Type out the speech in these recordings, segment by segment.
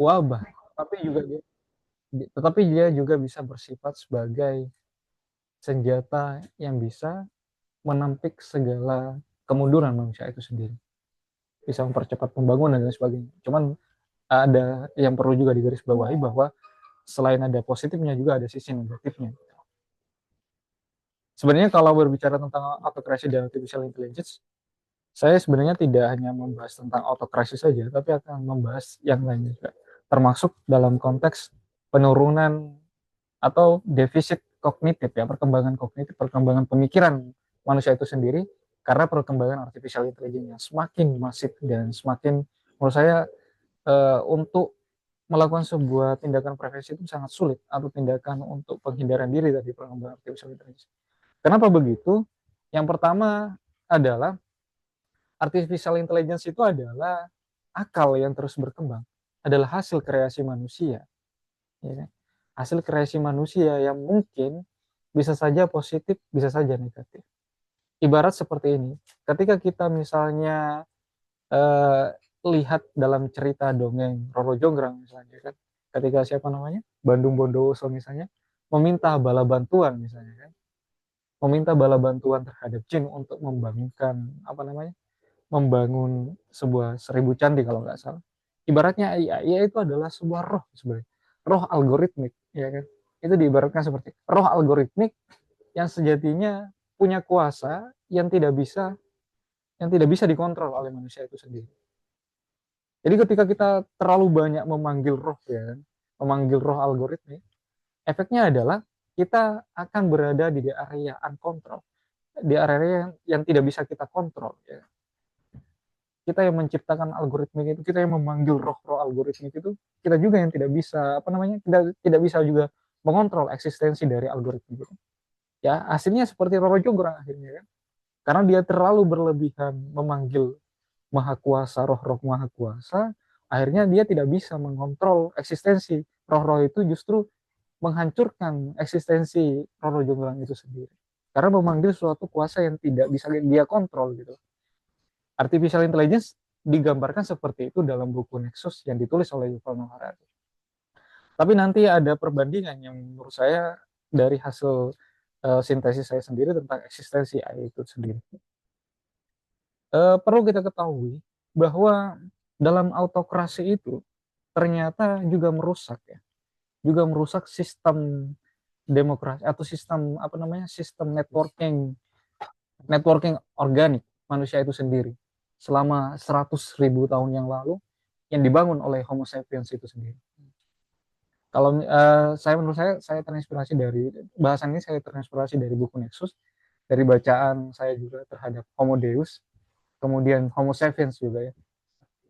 wabah, tetapi dia juga bisa bersifat sebagai senjata yang bisa menampik segala kemunduran manusia itu sendiri. Bisa mempercepat pembangunan dan sebagainya. Cuman ada yang perlu juga digarisbawahi bahwa selain ada positifnya juga ada sisi negatifnya. Sebenarnya kalau berbicara tentang autokrasi dan artificial intelligence, saya sebenarnya tidak hanya membahas tentang autokrasi saja, tapi akan membahas yang lain juga. Termasuk dalam konteks penurunan atau defisit kognitif ya, perkembangan kognitif, perkembangan pemikiran manusia itu sendiri karena perkembangan artificial intelligence yang semakin masif dan semakin menurut saya untuk melakukan sebuah tindakan prevensi itu sangat sulit atau tindakan untuk penghindaran diri dari perkembangan artificial intelligence. Kenapa begitu? Yang pertama adalah artificial intelligence itu adalah akal yang terus berkembang, adalah hasil kreasi manusia, ya kan? Hasil kreasi manusia yang mungkin bisa saja positif, bisa saja negatif. Ibarat seperti ini, ketika kita misalnya eh, lihat dalam cerita dongeng Roro Jonggrang misalnya kan, ketika siapa namanya Bandung Bondowoso misalnya meminta bala bantuan misalnya kan, meminta bala bantuan terhadap jin untuk membangunkan apa namanya, membangun sebuah 1.000 candi kalau nggak salah. Ibaratnya AI itu adalah sebuah roh sebenarnya, roh algoritmik, ya kan? Itu diibaratkan seperti roh algoritmik yang sejatinya punya kuasa yang tidak bisa dikontrol oleh manusia itu sendiri. Jadi ketika kita terlalu banyak memanggil roh ya, memanggil roh algoritmik, efeknya adalah kita akan berada di area uncontrol, di area yang tidak bisa kita kontrol. Ya. Kita yang menciptakan algoritmik itu, kita yang memanggil roh-roh algoritmik itu, kita juga yang tidak bisa apa namanya, tidak bisa juga mengontrol eksistensi dari algoritmik itu. Ya hasilnya seperti Roro Jonggrang akhirnya kan, karena dia terlalu berlebihan memanggil maha kuasa, roh-roh maha kuasa, akhirnya dia tidak bisa mengontrol eksistensi roh-roh itu, justru menghancurkan eksistensi roh-roh Jonggrang itu sendiri. Karena memanggil suatu kuasa yang tidak bisa dia kontrol gitu. Artificial intelligence digambarkan seperti itu dalam buku Nexus yang ditulis oleh Yuval Noah Harari. Tapi nanti ada perbandingan yang menurut saya dari hasil sintesis saya sendiri tentang eksistensi AI itu sendiri. Perlu kita ketahui bahwa dalam autokrasi itu ternyata juga merusak sistem demokrasi atau sistem apa namanya, sistem networking networking organik manusia itu sendiri selama 100.000 tahun yang lalu yang dibangun oleh Homo sapiens itu sendiri. Kalau saya terinspirasi dari bahasan ini, saya terinspirasi dari buku Nexus, dari bacaan saya juga terhadap Homo Deus, kemudian Homo sapiens juga ya.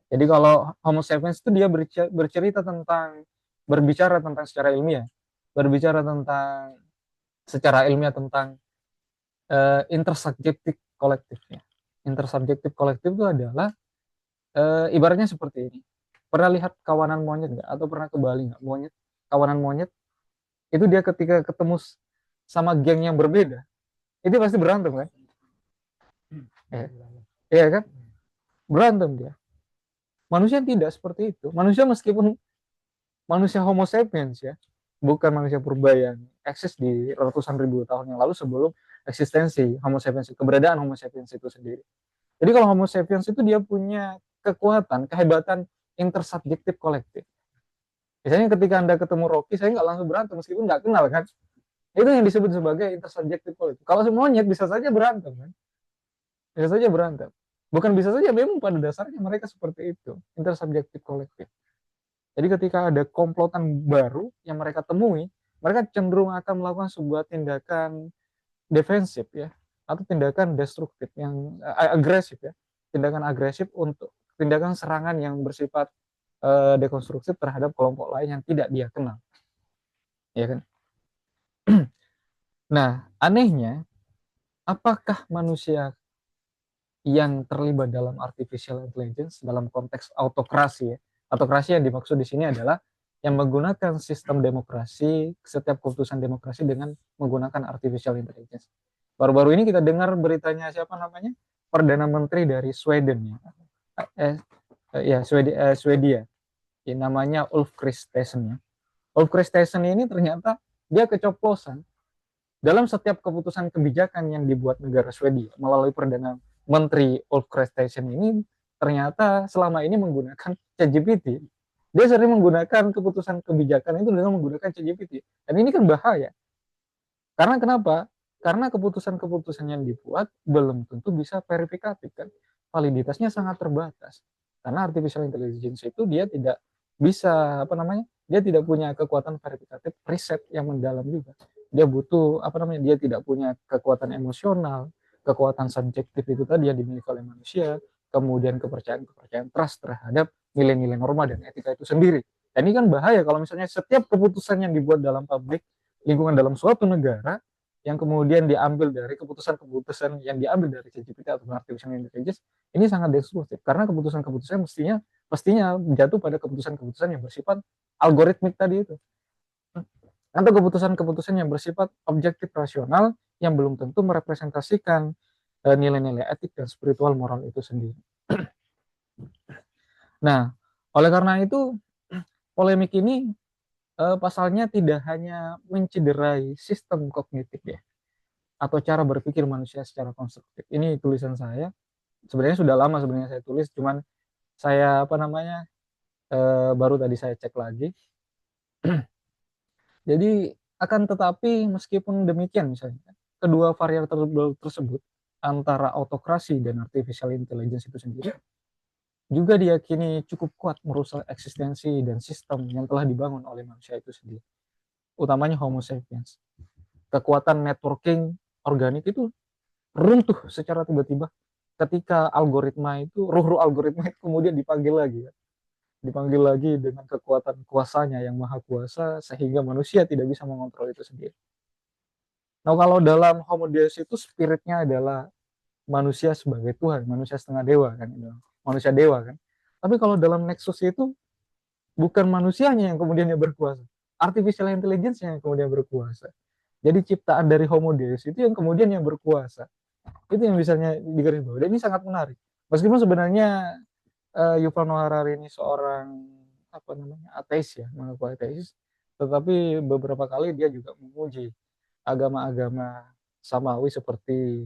Jadi kalau Homo sapiens itu dia bercerita tentang, berbicara tentang secara ilmiah, berbicara tentang secara ilmiah tentang intersubjektif kolektif ya. Intersubjektif kolektif itu adalah ibaratnya seperti ini. Pernah lihat kawanan monyet nggak? Atau pernah ke Bali nggak? Monyet, kawanan monyet itu dia ketika ketemu sama geng yang berbeda, itu pasti berantem kan? Eh, iya kan? Berantem dia. Manusia tidak seperti itu. Manusia meskipun manusia Homo sapiens ya, bukan manusia purba yang eksis di ratusan ribu tahun yang lalu sebelum eksistensi Homo sapiens, keberadaan Homo sapiens itu sendiri. Jadi kalau Homo sapiens itu dia punya kekuatan, kehebatan intersubjektif kolektif. Misalnya ketika Anda ketemu Rocky, saya nggak langsung berantem meskipun nggak kenal kan. Itu yang disebut sebagai intersubjektif kolektif. Kalau monyet bisa saja berantem kan. Bisa saja berantem. Bukan bisa saja, memang pada dasarnya mereka seperti itu, intersubjektif kolektif. Jadi ketika ada komplotan baru yang mereka temui, mereka cenderung akan melakukan sebuah tindakan defensif ya, atau tindakan destruktif yang agresif ya, tindakan agresif untuk tindakan serangan yang bersifat dekonstruktif terhadap kelompok lain yang tidak dia kenal, ya kan? Nah, anehnya, apakah manusia yang terlibat dalam artificial intelligence dalam konteks autokrasi ya? Autokrasi yang dimaksud di sini adalah yang menggunakan sistem demokrasi, setiap keputusan demokrasi dengan menggunakan artificial intelligence. Baru-baru ini kita dengar beritanya siapa namanya? Perdana Menteri dari Sweden ya. Ya, Swedia. namanya Ulf Kristersson ya. Ulf Kristersson ini ternyata dia kecoplosan dalam setiap keputusan kebijakan yang dibuat negara Swedia melalui Perdana Menteri Ulf Kristersson ini ternyata selama ini menggunakan ChatGPT. Dia sering menggunakan keputusan kebijakan itu dengan menggunakan ChatGPT. Dan ini kan bahaya. Karena kenapa? Karena keputusan-keputusan yang dibuat belum tentu bisa verifikatif kan. Validitasnya sangat terbatas. Karena artificial intelligence itu dia tidak bisa dia tidak punya kekuatan verifikatif riset yang mendalam juga. Dia butuh dia tidak punya kekuatan emosional, kekuatan subjektif itu tadi yang dimiliki oleh manusia, kemudian kepercayaan trust terhadap nilai-nilai norma dan etika itu sendiri. Dan ini kan bahaya kalau misalnya setiap keputusan yang dibuat dalam publik lingkungan dalam suatu negara yang kemudian diambil dari keputusan-keputusan yang diambil dari ChatGPT atau artificial intelligence ini sangat destruktif karena keputusan-keputusan pastinya jatuh pada keputusan-keputusan yang bersifat algoritmik tadi itu atau keputusan-keputusan yang bersifat objektif rasional yang belum tentu merepresentasikan nilai-nilai etik dan spiritual moral itu sendiri. Nah, oleh karena itu polemik ini pasalnya tidak hanya mencederai sistem kognitif ya atau cara berpikir manusia secara konstruktif. Ini tulisan saya. Sebenarnya sudah lama sebenarnya saya tulis, cuman saya baru tadi saya cek lagi. Jadi akan tetapi meskipun demikian misalnya, kedua variabel tersebut antara autokrasi dan artificial intelligence itu sendiri juga diyakini cukup kuat merusak eksistensi dan sistem yang telah dibangun oleh manusia itu sendiri, utamanya Homo sapiens. Kekuatan networking organik itu runtuh secara tiba-tiba ketika ruh algoritma itu kemudian dipanggil lagi dengan kekuatan kuasanya yang maha kuasa sehingga manusia tidak bisa mengontrol itu sendiri. Nah, kalau dalam Homo Deus itu spiritnya adalah manusia sebagai Tuhan, manusia setengah dewa kan, manusia dewa kan. Tapi kalau dalam Nexus itu bukan manusianya yang kemudian yang berkuasa, artificial intelligence yang kemudian berkuasa. Jadi ciptaan dari Homo Deus itu yang kemudian yang berkuasa. Itu yang misalnya digarisbawahi. Dan ini sangat menarik. Meskipun sebenarnya Yuval Noah Harari ini seorang ateis ya, mengaku ateis, tetapi beberapa kali dia juga memuji agama-agama samawi seperti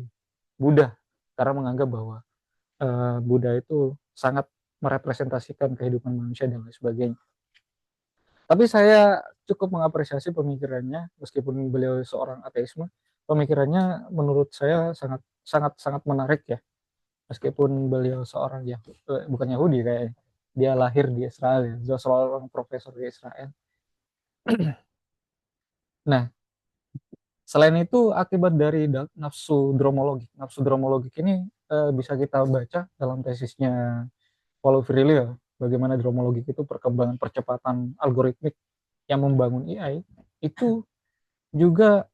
Buddha karena menganggap bahwa Buddha itu sangat merepresentasikan kehidupan manusia dan lain sebagainya. Tapi saya cukup mengapresiasi pemikirannya, meskipun beliau seorang ateisme, pemikirannya menurut saya sangat menarik ya. Meskipun beliau bukan Yahudi kayaknya, dia lahir di Israel ya, dia seorang profesor di Israel. Nah, selain itu akibat dari nafsu dromologik ini bisa kita baca dalam tesisnya Paulo Freire, bagaimana dromologik itu perkembangan percepatan algoritmik yang membangun AI itu juga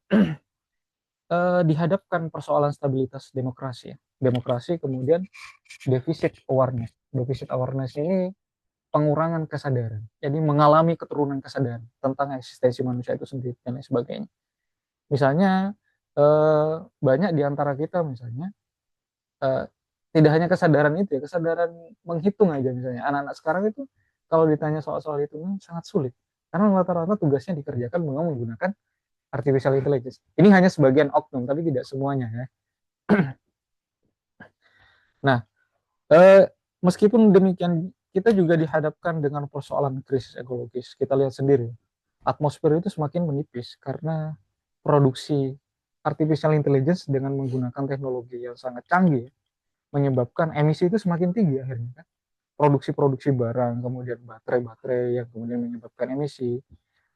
dihadapkan persoalan stabilitas demokrasi ya. Demokrasi kemudian defisit awareness. Defisit awareness ini pengurangan kesadaran. Jadi mengalami keturunan kesadaran tentang eksistensi manusia itu sendiri dan lain sebagainya. Misalnya banyak di antara kita misalnya tidak hanya kesadaran itu ya, kesadaran menghitung aja misalnya. Anak-anak sekarang itu kalau ditanya soal-soal hitungan sangat sulit. Karena rata-rata tugasnya dikerjakan menggunakan artificial intelligence. Ini hanya sebagian oknum, tapi tidak semuanya ya. Nah, meskipun demikian, kita juga dihadapkan dengan persoalan krisis ekologis. Kita lihat sendiri, atmosfer itu semakin menipis karena produksi artificial intelligence dengan menggunakan teknologi yang sangat canggih menyebabkan emisi itu semakin tinggi akhirnya kan. Produksi-produksi barang, kemudian baterai-baterai yang kemudian menyebabkan emisi,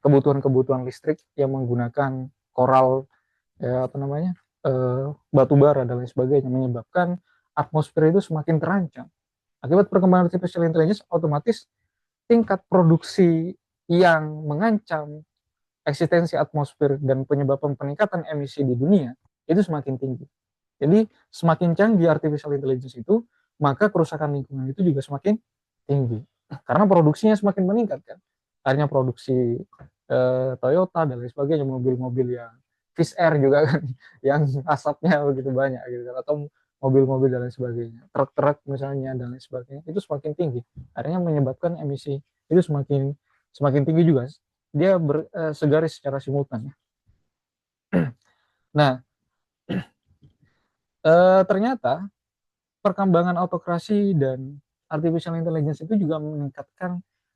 kebutuhan-kebutuhan listrik yang menggunakan koral batu bara dan lain sebagainya menyebabkan atmosfer itu semakin terancam. Akibat perkembangan artificial intelligence, otomatis tingkat produksi yang mengancam eksistensi atmosfer dan penyebabkan peningkatan emisi di dunia itu semakin tinggi. Jadi semakin canggih artificial intelligence itu, maka kerusakan lingkungan itu juga semakin tinggi. Karena produksinya semakin meningkat kan. Akhirnya produksi Toyota dan lain sebagainya, mobil-mobil yang Fish Air juga kan, yang asapnya begitu banyak gitu kan. Atau mobil-mobil dan lain sebagainya, truk-truk misalnya dan lain sebagainya, itu semakin tinggi. Akhirnya menyebabkan emisi itu semakin semakin tinggi juga. Dia segaris secara simultan. Nah, ternyata perkembangan autokrasi dan artificial intelligence itu juga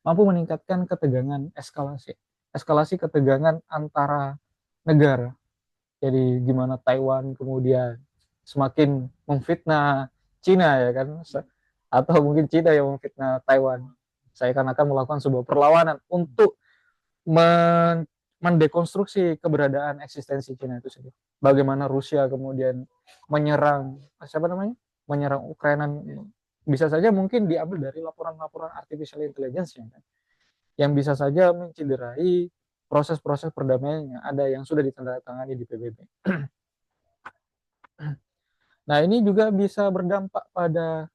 mampu meningkatkan ketegangan eskalasi ketegangan antara negara. Jadi gimana Taiwan kemudian semakin memfitnah Cina ya kan, atau mungkin Cina yang memfitnah Taiwan. Saya akan melakukan sebuah perlawanan untuk mendekonstruksi keberadaan eksistensi Cina itu sendiri. Bagaimana Rusia kemudian menyerang siapa namanya? Menyerang Ukraina, bisa saja mungkin diambil dari laporan-laporan artificial intelligence ya kan? Yang bisa saja mencederai proses-proses perdamaian yang ada yang sudah ditandatangani di PBB. Nah, ini juga bisa berdampak pada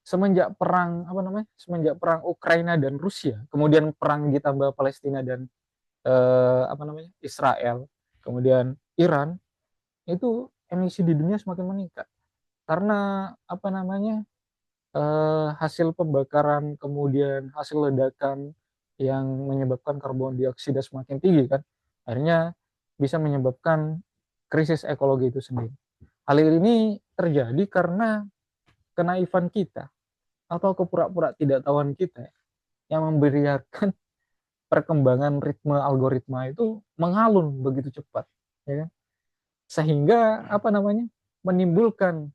semenjak perang Ukraina dan Rusia, kemudian perang ditambah Palestina dan Israel, kemudian Iran, itu emisi di dunia semakin meningkat karena hasil pembakaran kemudian hasil ledakan yang menyebabkan karbon dioksida semakin tinggi kan, akhirnya bisa menyebabkan krisis ekologi itu sendiri. Hal ini terjadi karena kenaifan kita atau kepura-pura tidak tahuan kita yang membiarkan perkembangan ritme algoritma itu mengalun begitu cepat, ya kan? Sehingga menimbulkan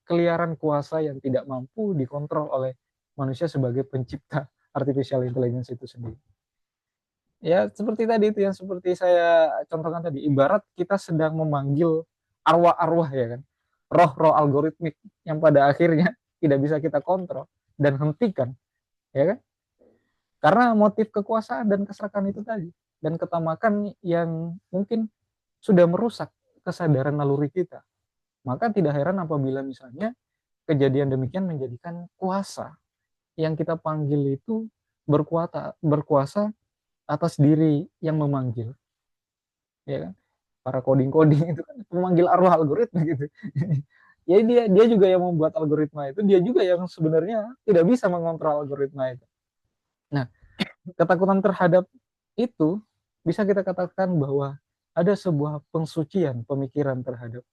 keliaran kuasa yang tidak mampu dikontrol oleh manusia sebagai pencipta artificial intelligence itu sendiri. Ya seperti tadi itu yang seperti saya contohkan tadi, ibarat kita sedang memanggil arwah-arwah ya kan, roh-roh algoritmik yang pada akhirnya tidak bisa kita kontrol dan hentikan, ya kan? Karena motif kekuasaan dan keserakahan itu tadi, dan ketamakan yang mungkin sudah merusak kesadaran naluri kita. Maka tidak heran apabila misalnya kejadian demikian menjadikan kuasa yang kita panggil itu berkuasa atas diri yang memanggil, ya kan? Para coding-coding itu kan memanggil arwah algoritma gitu. Jadi dia juga yang membuat algoritma itu, dia juga yang sebenarnya tidak bisa mengontrol algoritma itu. Nah, ketakutan terhadap itu bisa kita katakan bahwa ada sebuah pensucian pemikiran terhadap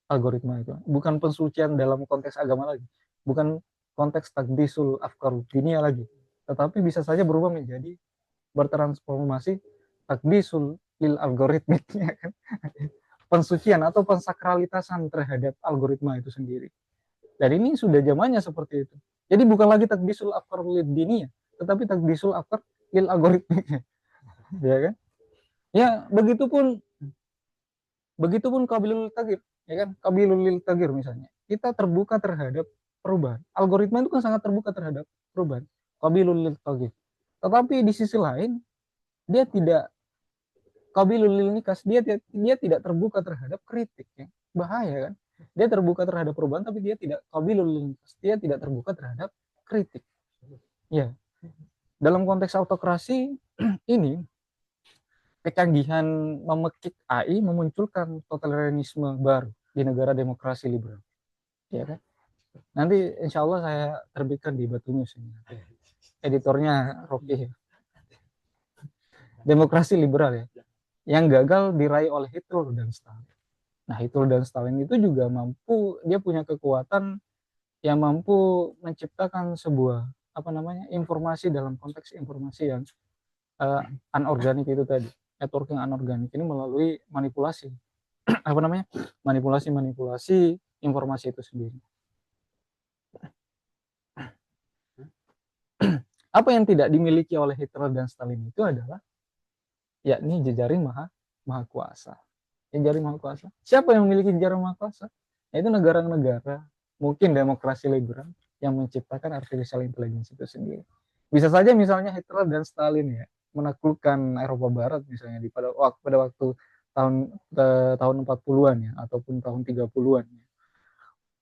algoritma itu. Bukan pensucian dalam konteks agama lagi, bukan konteks takdisul afkar dunia lagi, tetapi bisa saja berubah menjadi bertransformasi takdisul lil algoritmik, ya kan? Pensucian atau pensakralitasan terhadap algoritma itu sendiri. Dan ini sudah zamannya seperti itu. Jadi bukan lagi takdisul afkar lil dunia, tetapi takdisul afkar lil algoritmik, ya kan? Ya begitupun kabilul tagir, ya kan? Kabilul tagir misalnya, kita terbuka terhadap perubahan. Algoritma itu kan sangat terbuka terhadap perubahan. Kabilul tagir. Tetapi di sisi lain dia tidak kabilul nikas, dia tidak terbuka terhadap kritik, ya. Bahaya kan? Dia terbuka terhadap perubahan tapi dia tidak kabilul nikas, dia tidak terbuka terhadap kritik. Ya. Dalam konteks autokrasi ini kecanggihan memekik AI memunculkan totalitarianisme baru di negara demokrasi liberal, ya kan? Nanti insya Allah saya terbitkan di Batu News ini. Editornya Rocky. Demokrasi liberal ya, yang gagal diraih oleh Hitler dan Stalin. Nah, Hitler dan Stalin itu juga dia punya kekuatan yang mampu menciptakan sebuah informasi dalam konteks informasi yang anorganik itu tadi, networking anorganik ini melalui manipulasi manipulasi informasi itu sendiri. Apa yang tidak dimiliki oleh Hitler dan Stalin itu adalah yakni jejaring maha kuasa. Jejaring maha kuasa. Siapa yang memiliki jejaring maha kuasa? Yaitu negara-negara mungkin demokrasi liberal yang menciptakan artificial intelligence itu sendiri. Bisa saja misalnya Hitler dan Stalin ya menaklukkan Eropa Barat misalnya pada waktu tahun 40-an ya ataupun tahun 30-an ya.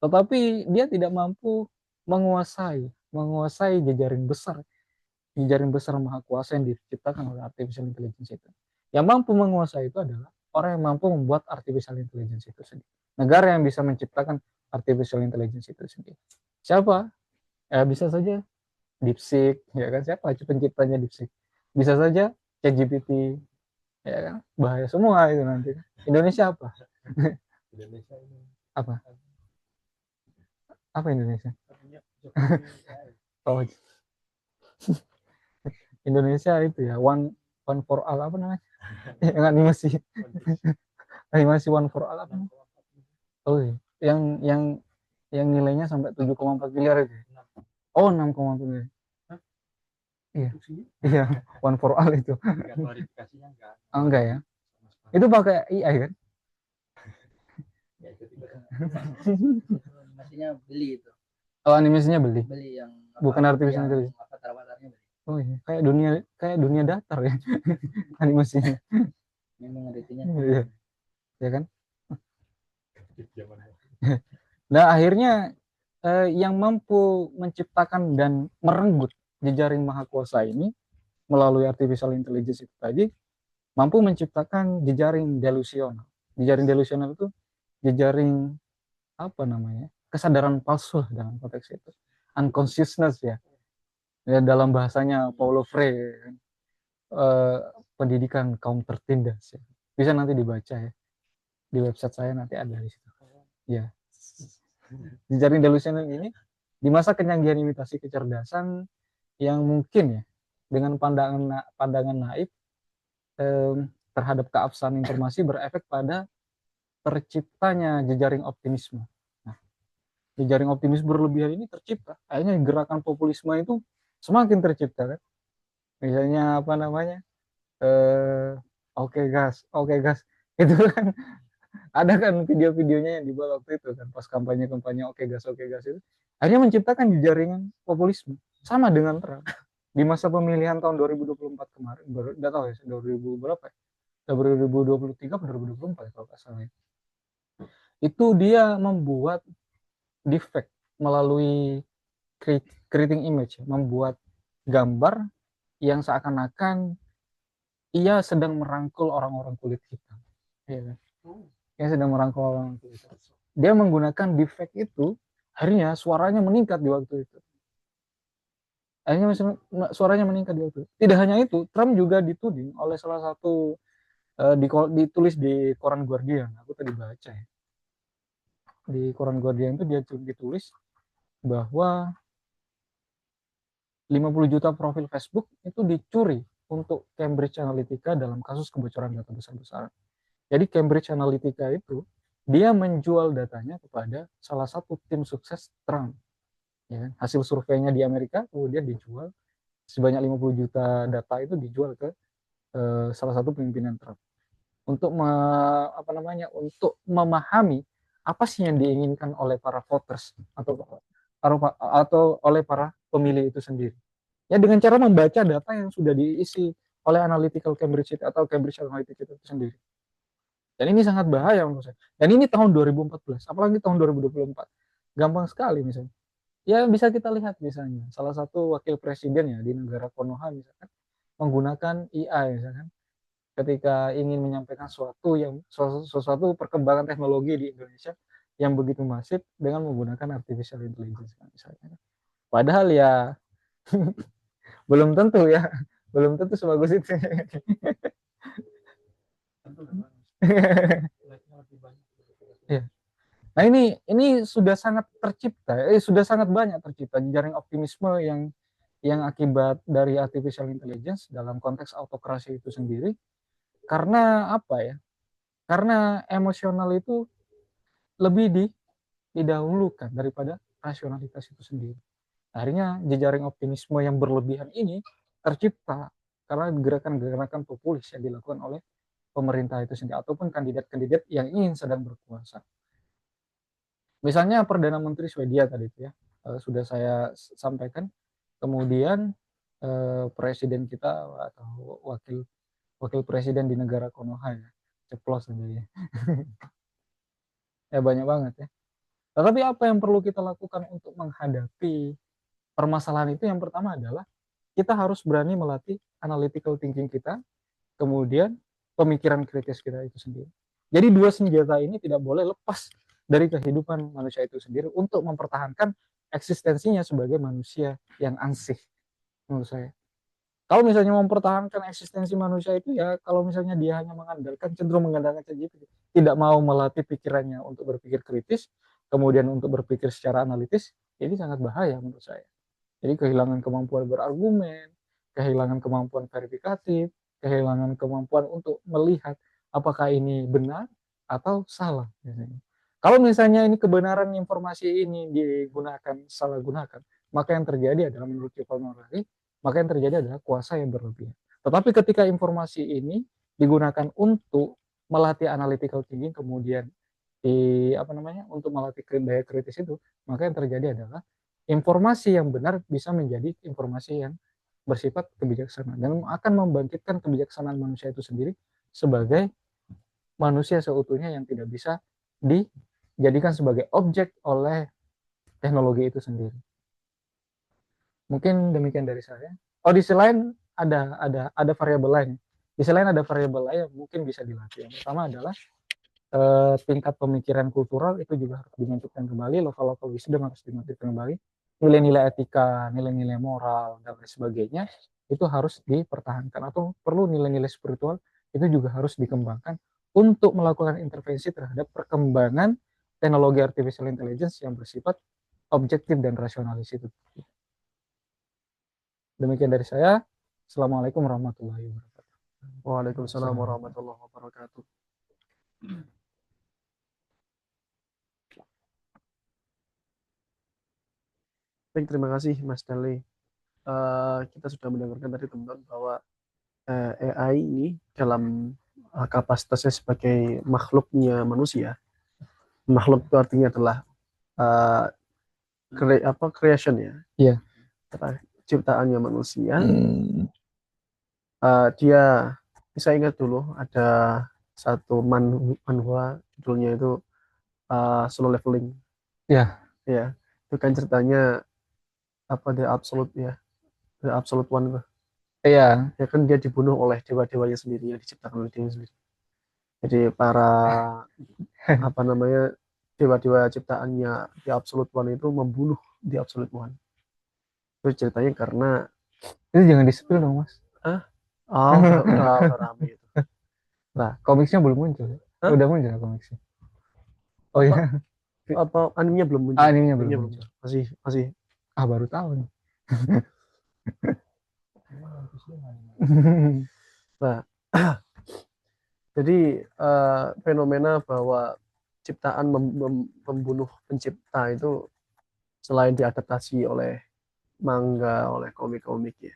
Tetapi dia tidak mampu menguasai jejaring besar maha kuasa yang diciptakan oleh artificial intelligence itu. Yang mampu menguasai itu adalah orang yang mampu membuat artificial intelligence itu sendiri. Negara yang bisa menciptakan artificial intelligence itu sendiri. Siapa? Ya bisa saja DeepSeek, ya kan? Siapa penciptanya DeepSeek? Bisa saja ChatGPT, ya kan? Bahaya semua itu nanti. Indonesia apa? Indonesia ini Apa? Apa Indonesia? Oh, Indonesia itu ya one one for all apa namanya? Yang animasi one for all apa namanya? Oh, iya. yang nilainya sampai 7,4 miliar itu. Oh, 6,4 miliar. Iya. Iya, one for all itu. klarifikasinya enggak. Oh, enggak ya? Itu pakai AI kan? Ya, itu animasinya beli itu. Oh, animasinya beli. Beli yang bukan artificial intelligence. Avatar-avatarnya beli. Oh iya, kayak dunia datar ya animasinya. Memang artinya. Iya. Ya kan? Nah, akhirnya yang mampu menciptakan dan merenggut jejaring maha kuasa ini melalui artificial intelligence itu tadi mampu menciptakan jejaring delusional. Jejaring delusional itu jejaring apa namanya? Kesadaran palsu dalam konteks itu. Unconsciousness ya. Ya dalam bahasanya Paulo Freire eh, pendidikan kaum tertindas ya. Bisa nanti dibaca ya. Di website saya nanti ada di situ. Ya. Jejaring delusional ini di masa kenyanggihan imitasi kecerdasan yang mungkin ya dengan pandangan naif terhadap keabsahan informasi berefek pada terciptanya jejaring optimisme. Nah, jejaring optimisme berlebihan ini tercipta. Akhirnya gerakan populisme itu semakin tercipta kan. Misalnya apa namanya? Oke gas, oke gas. Itu kan ada kan video-videonya yang dibuat waktu itu kan pas kampanye-kampanye oke gas itu. Akhirnya menciptakan jaringan populisme sama dengan Trump di masa pemilihan tahun 2024 kemarin, baru enggak tahu ya 2000 berapa ya? 2023 atau 2024 ya, kalau nggak salah ya. Itu dia membuat defect melalui creating image, membuat gambar yang seakan-akan ia sedang merangkul orang-orang kulit hitam. Ya, ia sedang merangkul orang kulit hitam. Dia menggunakan defect itu, akhirnya suaranya meningkat di waktu itu. Akhirnya suaranya meningkat di waktu itu. Tidak hanya itu, Trump juga dituding oleh salah satu ditulis di koran Guardian. Aku tadi baca ya. Di koran Guardian itu dia ditulis bahwa 50 juta profil Facebook itu dicuri untuk Cambridge Analytica dalam kasus kebocoran data besar-besaran. Jadi Cambridge Analytica itu dia menjual datanya kepada salah satu tim sukses Trump. Ya, hasil surveinya di Amerika kemudian dijual sebanyak 50 juta data itu dijual ke salah satu pimpinan Trump untuk untuk memahami apa sih yang diinginkan oleh para voters atau oleh para pemilih itu sendiri. Ya dengan cara membaca data yang sudah diisi oleh analytical Cambridge atau Cambridge Analytica itu sendiri. Dan ini sangat bahaya menurut saya. Dan ini tahun 2014, apalagi tahun 2024. Gampang sekali misalnya. Ya bisa kita lihat misalnya, salah satu wakil presiden ya di negara Konoha misalkan menggunakan AI misalkan ketika ingin menyampaikan sesuatu perkembangan teknologi di Indonesia yang begitu masif dengan menggunakan artificial intelligence misalnya. Padahal ya belum tentu ya, belum tentu sebagus itu. Ya. Nah ini sudah sangat tercipta, sudah sangat banyak tercipta jaring optimisme yang akibat dari artificial intelligence dalam konteks autokrasi itu sendiri. Karena apa ya? Karena emosional itu lebih didahulukan daripada rasionalitas itu sendiri. Akhirnya jejaring optimisme yang berlebihan ini tercipta karena gerakan-gerakan populis yang dilakukan oleh pemerintah itu sendiri ataupun kandidat-kandidat yang ingin sedang berkuasa. Misalnya Perdana Menteri Swedia tadi itu ya, sudah saya sampaikan. Kemudian presiden kita atau wakil presiden di negara Konoha ya, ceplos aja ya. Ya banyak banget ya. Tetapi apa yang perlu kita lakukan untuk menghadapi permasalahan itu? Yang pertama adalah kita harus berani melatih analytical thinking kita, kemudian pemikiran kritis kita itu sendiri. Jadi dua senjata ini tidak boleh lepas dari kehidupan manusia itu sendiri untuk mempertahankan eksistensinya sebagai manusia yang ansih menurut saya. Kalau misalnya mempertahankan eksistensi manusia itu ya kalau misalnya dia hanya cenderung mengandalkan ChatGPT, tidak mau melatih pikirannya untuk berpikir kritis, kemudian untuk berpikir secara analitis, ini sangat bahaya menurut saya. Jadi kehilangan kemampuan berargumen, kehilangan kemampuan verifikatif, kehilangan kemampuan untuk melihat apakah ini benar atau salah. Kalau misalnya ini kebenaran informasi ini digunakan salah gunakan, maka yang terjadi adalah menurut Yuval Noah Harari, maka yang terjadi adalah kuasa yang berlebihan. Tetapi ketika informasi ini digunakan untuk melatih analytical thinking, kemudian untuk melatih daya kritis itu, maka yang terjadi adalah informasi yang benar bisa menjadi informasi yang bersifat kebijaksanaan dan akan membangkitkan kebijaksanaan manusia itu sendiri sebagai manusia seutuhnya yang tidak bisa dijadikan sebagai objek oleh teknologi itu sendiri. Mungkin demikian dari saya. Oh, di sisi lain ada variabel lain. Di sisi lain ada variabel lain yang mungkin bisa dilatih. Yang pertama adalah tingkat pemikiran kultural itu juga harus dimajukan kembali, lokal wisdom harus dimajukan kembali, nilai-nilai etika, nilai-nilai moral dan lain sebagainya itu harus dipertahankan, atau perlu nilai-nilai spiritual itu juga harus dikembangkan untuk melakukan intervensi terhadap perkembangan teknologi artificial intelligence yang bersifat objektif dan rasionalis itu. Demikian dari saya. Assalamualaikum warahmatullahi wabarakatuh. Waalaikumsalam warahmatullahi wabarakatuh. Baik, terima kasih Mas Dali. Kita sudah mendengarkan tadi teman-teman bahwa AI ini dalam kapasitasnya sebagai makhluknya manusia. Makhluk itu artinya adalah creation ya. Iya. Ciptaannya manusia. Dia, saya ingat dulu ada satu manhwa judulnya itu Slow Leveling. Iya. Ya, itu kan ceritanya The Absolute ya, The Absolute One itu. Iya. Ya kan dia dibunuh oleh dewa-dewanya sendiri, yang diciptakan oleh dia sendiri. Jadi para dewa-dewa ciptaannya The Absolute One itu membunuh The Absolute One. Itu ceritanya karena itu jangan di-spill dong, Mas. Udah rame itu. Nah, komiknya belum muncul. Udah muncul komiknya. Oh iya. Apa animenya belum muncul? Animenya belum muncul. Masih. Baru tahu nih. Nah, jadi fenomena bahwa ciptaan membunuh pencipta itu selain diadaptasi oleh manga, oleh komik-komik ya,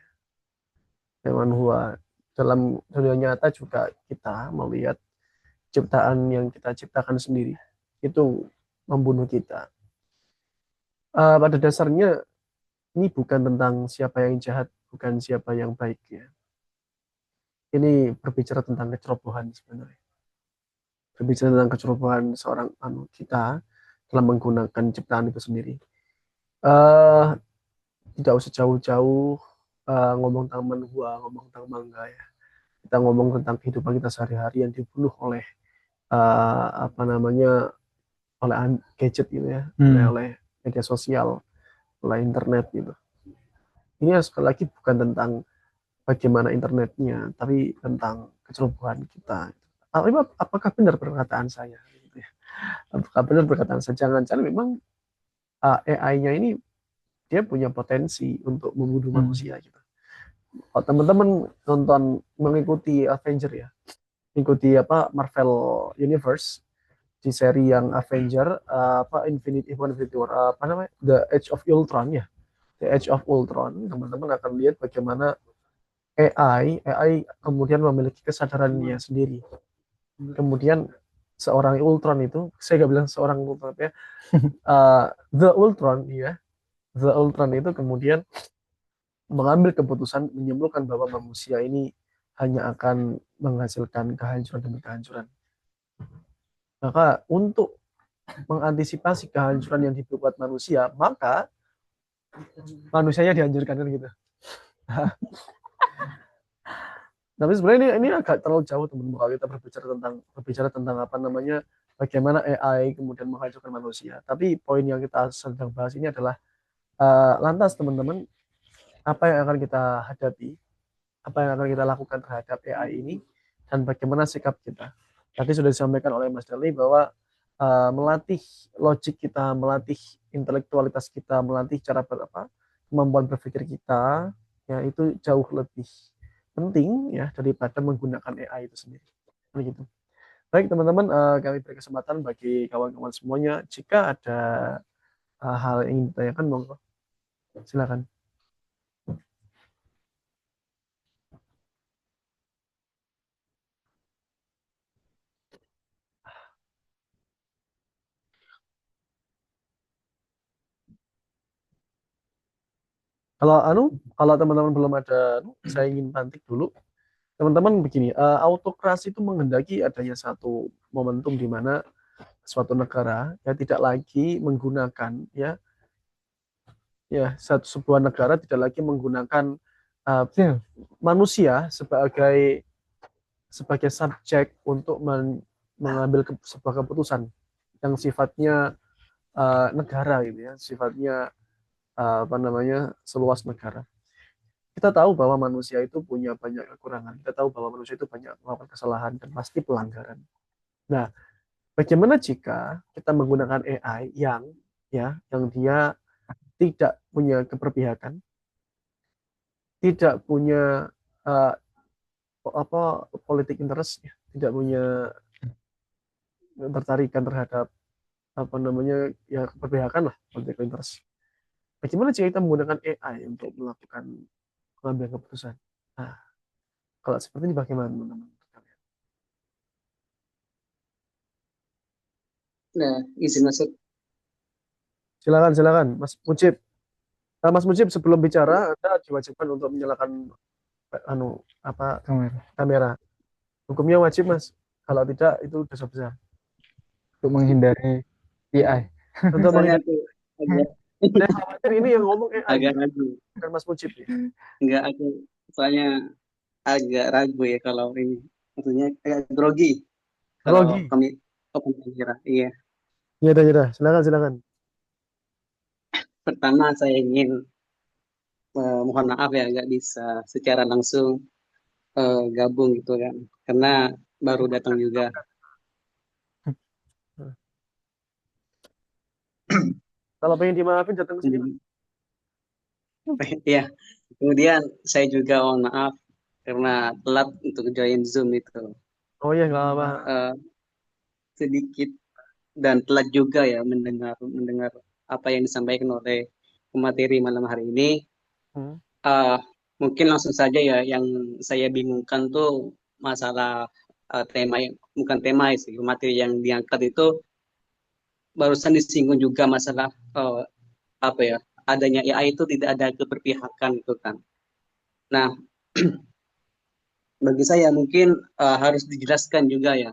manhwa, dalam dunia nyata juga kita melihat ciptaan yang kita ciptakan sendiri itu membunuh kita. Pada dasarnya ini bukan tentang siapa yang jahat, bukan siapa yang baik ya. Ini berbicara tentang kecerobohan sebenarnya. Berbicara tentang kecerobohan seorang kita dalam menggunakan ciptaan itu sendiri. Tidak usah jauh-jauh ngomong tentang manhwa, ngomong tentang manga ya. Kita ngomong tentang kehidupan kita sehari-hari yang dibunuh oleh oleh gadget gitu ya, oleh media sosial, oleh internet gitu. Ini sekali lagi bukan tentang bagaimana internetnya, tapi tentang kecerobohan kita. Apakah benar perkataan saya? Apakah benar perkataan saya? Jangan-jangan memang AI-nya ini dia punya potensi untuk membunuh manusia gitu. Teman-teman nonton mengikuti Avenger ya, mengikuti Marvel Universe di seri yang Avenger Infinity War The Age of Ultron ya. The Age of Ultron, teman-teman akan lihat bagaimana AI kemudian memiliki kesadarannya sendiri. Kemudian seorang Ultron itu, saya nggak bilang seorang Ultron ya, The Ultron ya, The Ultron itu kemudian mengambil keputusan menyimpulkan bahwa manusia ini hanya akan menghasilkan kehancuran demi kehancuran. Maka untuk mengantisipasi kehancuran yang dibuat manusia, maka manusianya dihancurkan kan gitu. Tapi sebenarnya ini agak terlalu jauh teman-teman kalau kita berbicara tentang apa namanya bagaimana AI kemudian menghancurkan manusia. Tapi poin yang kita sedang bahas ini adalah lantas teman-teman apa yang akan kita hadapi, apa yang akan kita lakukan terhadap AI ini, dan bagaimana sikap kita. Tadi sudah disampaikan oleh Mas Dali bahwa melatih logik kita, melatih intelektualitas kita, melatih cara kemampuan berpikir kita, ya itu jauh lebih penting ya daripada menggunakan AI itu sendiri. Begitu. Baik teman-teman, kami beri kesempatan bagi kawan-kawan semuanya. Jika ada hal yang ingin ditanyakan, monggo silakan. Kalau teman-teman belum ada, saya ingin pantik dulu. Teman-teman begini, autokrasi itu menghendaki adanya satu momentum di mana suatu negara ya tidak lagi menggunakan sebuah negara tidak lagi menggunakan manusia sebagai subjek untuk mengambil sebuah keputusan yang sifatnya negara gitu ya, sifatnya apa namanya seluas negara. Kita tahu bahwa manusia itu punya banyak kekurangan. Kita tahu bahwa manusia itu banyak melakukan kesalahan dan pasti pelanggaran. Nah, bagaimana jika kita menggunakan AI yang dia tidak punya keberpihakan, tidak punya uh, politik interest, tidak punya ketertarikan terhadap apa namanya ya keberpihakan lah politik interest. Bagaimana jika kita menggunakan AI untuk melakukan pengambilan keputusan? Nah, kalau seperti ini bagaimana teman-teman? Nah, izin masuk. Silakan, Mas Mujib. Mas Mujib sebelum bicara, Anda diwajibkan untuk menyalakan kamera. Hukumnya wajib, Mas. Kalau tidak, itu dosa besar. Untuk menghindari AI. Untuk Soalnya menghindari, aku agak saya khawatir ini yang ngomong AI, agak ragu. bukan Mas Mujib ya. Enggak, aku soalnya agak ragu ya kalau ini. Maksudnya agak grogi kalau Grogi. kami open kamera. Iya. Ya udah. Silakan. Pertama saya ingin mohon maaf ya nggak bisa secara langsung gabung gitu kan. Karena baru datang juga. Kalau pengen dimaafin datang ke sini. Ya. Kemudian saya juga mohon maaf karena telat untuk join Zoom itu. Oh iya, nggak apa. Sedikit dan telat juga ya mendengar apa yang disampaikan oleh pemateri malam hari ini. Uh, Mungkin langsung saja ya yang saya bingungkan tuh masalah bukan tema sih materi yang diangkat itu barusan disinggung juga masalah apa ya adanya AI itu tidak ada keberpihakan itu kan. Nah bagi saya mungkin harus dijelaskan juga ya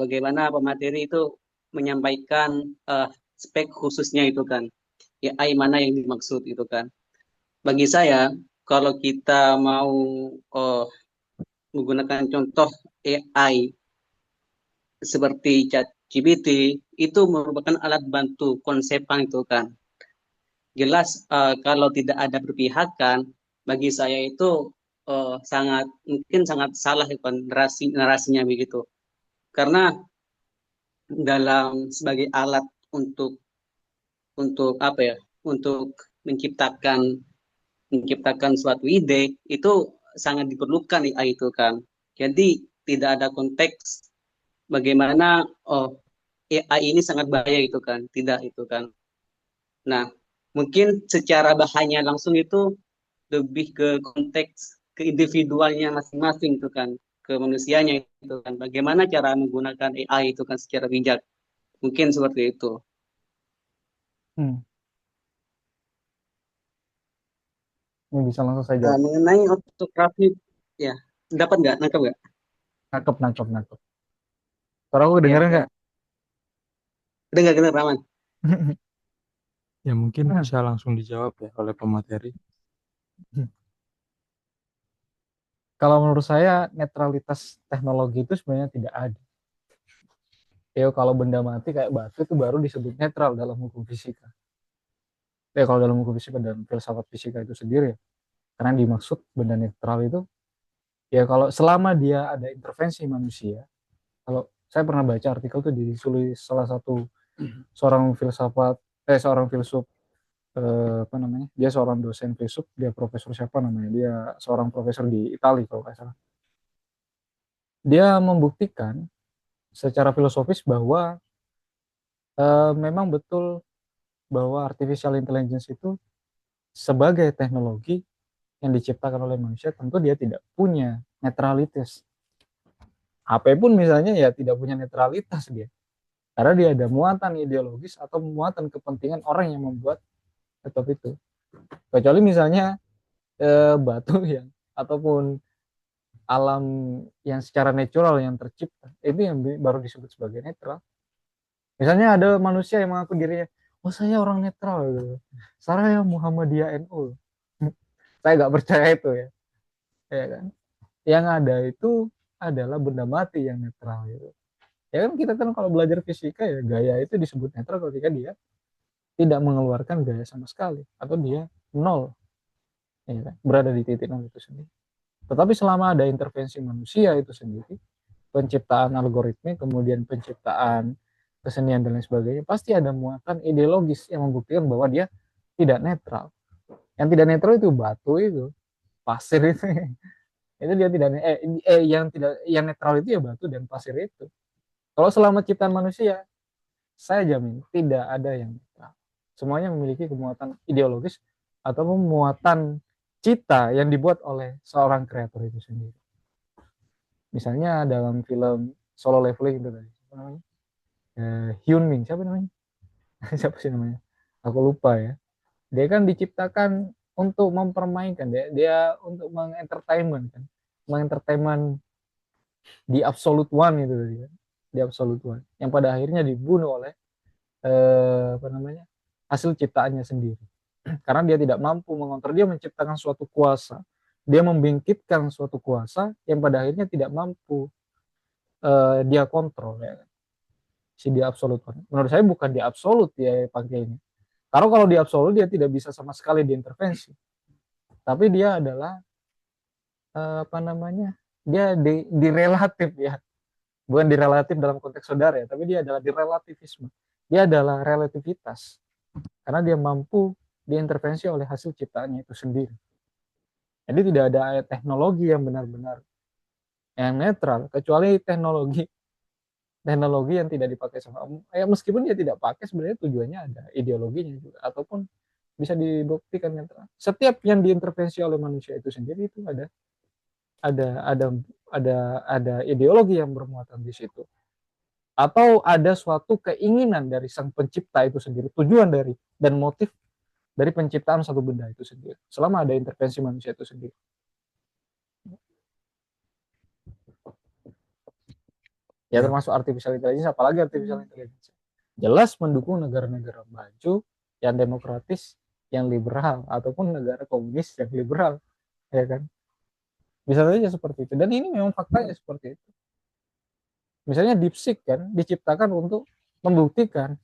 bagaimana pemateri itu menyampaikan spek khususnya itu kan AI mana yang dimaksud itu kan. Bagi saya kalau kita mau uh, menggunakan contoh AI seperti ChatGPT itu merupakan alat bantu konsepan itu kan. Jelas kalau tidak ada berpihakan bagi saya itu mungkin sangat salah kan narasinya begitu. Karena dalam sebagai alat untuk apa ya? Untuk menciptakan suatu ide itu sangat diperlukan AI itu kan. Jadi tidak ada konteks bagaimana AI ini sangat bahaya itu kan, tidak itu kan. Nah, mungkin secara bahayanya langsung itu lebih ke konteks ke individualnya masing-masing itu kan, ke manusianya itu kan. Bagaimana cara menggunakan AI itu kan secara bijak. Mungkin seperti itu. Ini bisa langsung saya jawab. Mengenai ortografi, ya, dapat nggak? Nangkep nggak? Nangkep. Suara aku kedengeran nggak? Dengar Raman. Ya mungkin bisa langsung dijawab ya oleh pemateri. Kalau menurut saya netralitas teknologi itu sebenarnya tidak ada. Ya kalau benda mati kayak batu itu baru disebut netral dalam hukum fisika. Ya kalau dalam hukum fisika dan filsafat fisika itu sendiri, karena dimaksud benda netral itu ya kalau selama dia ada intervensi manusia. Kalau saya pernah baca artikel tuh ditulis salah satu seorang filsuf apa namanya, dia seorang dosen filsuf, dia profesor siapa namanya, dia seorang profesor di Italia kalau nggak salah. Dia membuktikan secara filosofis bahwa memang betul bahwa artificial intelligence itu sebagai teknologi yang diciptakan oleh manusia, tentu dia tidak punya netralitas. HP pun misalnya ya tidak punya netralitas dia, karena dia ada muatan ideologis atau muatan kepentingan orang yang membuat laptop itu. Kecuali misalnya batu yang ataupun alam yang secara natural yang tercipta, itu yang baru disebut sebagai netral. Misalnya ada manusia yang mengaku dirinya, oh saya orang netral gitu, saya Muhammadiyah NU. Saya nggak percaya itu ya, ya kan. Yang ada itu adalah benda mati yang netral gitu. Ya kan kita kan kalau belajar fisika ya gaya itu disebut netral ketika dia tidak mengeluarkan gaya sama sekali atau dia nol, ya kan? Berada di titik nol itu sendiri. Tetapi selama ada intervensi manusia itu sendiri, penciptaan algoritma, kemudian penciptaan kesenian dan lain sebagainya, pasti ada muatan ideologis yang membuktikan bahwa dia tidak netral. Yang tidak netral itu batu itu, pasir itu dia tidak yang netral itu ya batu dan pasir itu. Kalau selama ciptaan manusia, saya jamin tidak ada yang netral. Semuanya memiliki kemuatan ideologis atau muatan cita yang dibuat oleh seorang kreator itu sendiri. Misalnya dalam film Solo Leveling itu tadi, apa namanya? Hyun Min, siapa namanya? Siapa sih namanya? Aku lupa ya. Dia kan diciptakan untuk mempermainkan, dia untuk mengentertainment kan, mengentertainment di Absolute One itu tadi kan, di Absolute One, yang pada akhirnya dibunuh oleh apa namanya, hasil ciptaannya sendiri. Karena dia tidak mampu mengontrol, dia menciptakan suatu kuasa, dia membangkitkan suatu kuasa yang pada akhirnya tidak mampu dia kontrol ya. Si dia absolut. Menurut saya bukan dia absolut ya pakainya. Karena kalau dia absolut dia tidak bisa sama sekali diintervensi. Tapi dia adalah apa namanya? Dia di relatif ya. Bukan di relatif dalam konteks saudara ya, tapi dia adalah di relativisme. Dia adalah relativitas. Karena dia mampu diintervensi oleh hasil ciptaannya itu sendiri. Jadi tidak ada teknologi yang benar-benar yang netral, kecuali teknologi yang tidak dipakai sama meskipun dia tidak pakai, sebenarnya tujuannya ada ideologinya juga, ataupun bisa dibuktikan netral. Setiap yang diintervensi oleh manusia itu sendiri itu ada ideologi yang bermuatan di situ, atau ada suatu keinginan dari sang pencipta itu sendiri, tujuan dari dan motif dari penciptaan satu benda itu sendiri, selama ada intervensi manusia itu sendiri. Ya termasuk artificial intelligence, apalagi artificial intelligence jelas mendukung negara-negara maju yang demokratis, yang liberal, ataupun negara komunis yang liberal, ya kan? Bisa saja seperti itu, dan ini memang faktanya seperti itu. Misalnya DeepSeek kan diciptakan untuk membuktikan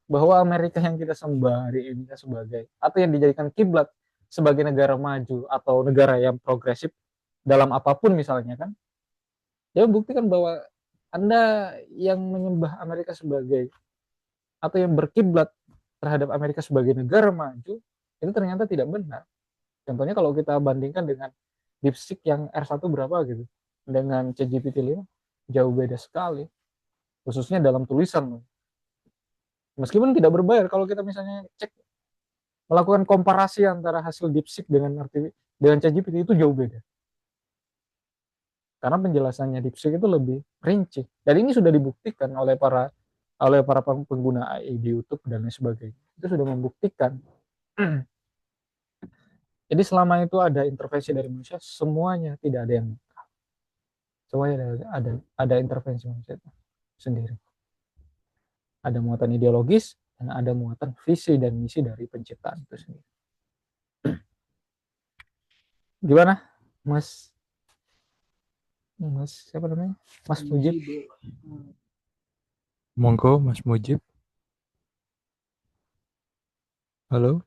bahwa Amerika yang kita sembah hari ini sebagai, atau yang dijadikan kiblat sebagai negara maju atau negara yang progresif dalam apapun misalnya kan, dia membuktikan bahwa Anda yang menyembah Amerika sebagai atau yang berkiblat terhadap Amerika sebagai negara maju itu ternyata tidak benar. Contohnya kalau kita bandingkan dengan DeepSeek yang R1 berapa gitu dengan ChatGPT 5, jauh beda sekali, khususnya dalam tulisan. Meskipun tidak berbayar, kalau kita misalnya cek melakukan komparasi antara hasil DeepSeek dengan ChatGPT itu jauh beda. Karena penjelasannya DeepSeek itu lebih rinci. Dan ini sudah dibuktikan oleh para pengguna AI di YouTube dan lain sebagainya. Itu sudah membuktikan. Jadi selama itu ada intervensi dari manusia, semuanya tidak ada yang netral. Semuanya ada intervensi manusia itu sendiri. Ada muatan ideologis dan ada muatan visi dan misi dari penciptaan itu sendiri. Gimana, Mas Mas siapa namanya? Mas Mujib. Monggo Mas Mujib. Halo.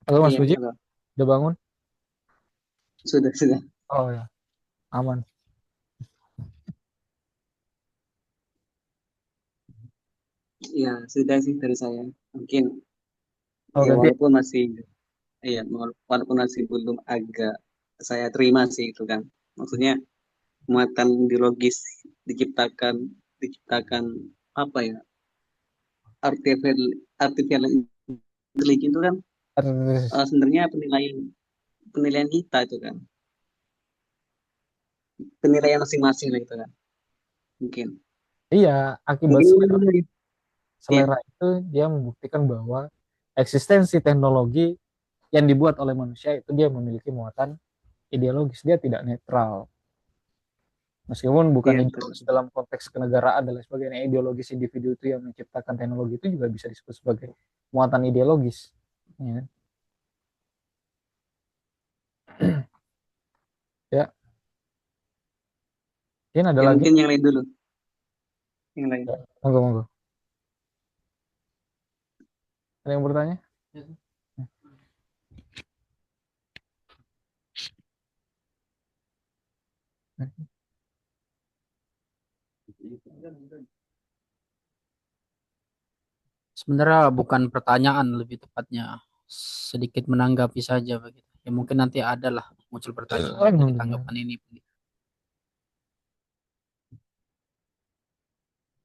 Halo Mas Iya, Mujib, halo. udah bangun? Sudah. Oh ya, aman. Iya, sudah sih dari saya. Mungkin Oh ya ganti. walaupun masih belum agak saya terima sih itu kan. Maksudnya muatan ideologis diciptakan diciptakan apa ya? Artificial artificial intelligence itu kan sebenarnya penilaian penilaian kita itu kan. Penilaian masing-masing lah itu kan. Mungkin. Iya, akibat Mungkin ya, selera itu dia membuktikan bahwa eksistensi teknologi yang dibuat oleh manusia itu dia memiliki muatan ideologis, dia tidak netral. Meskipun bukan iya, ideologis dalam konteks kenegaraan dan lain sebagainya, ideologis individu itu yang menciptakan teknologi itu juga bisa disebut sebagai muatan ideologis. Ya, kan? Ya, mungkin ada ya lagi. mungkin yang lain dulu. Yang lain. Ya, monggo, monggo. Ada yang bertanya? Sebenarnya bukan pertanyaan, lebih tepatnya sedikit menanggapi saja begitu. Ya mungkin nanti ada lah muncul pertanyaan dari tanggapan ini.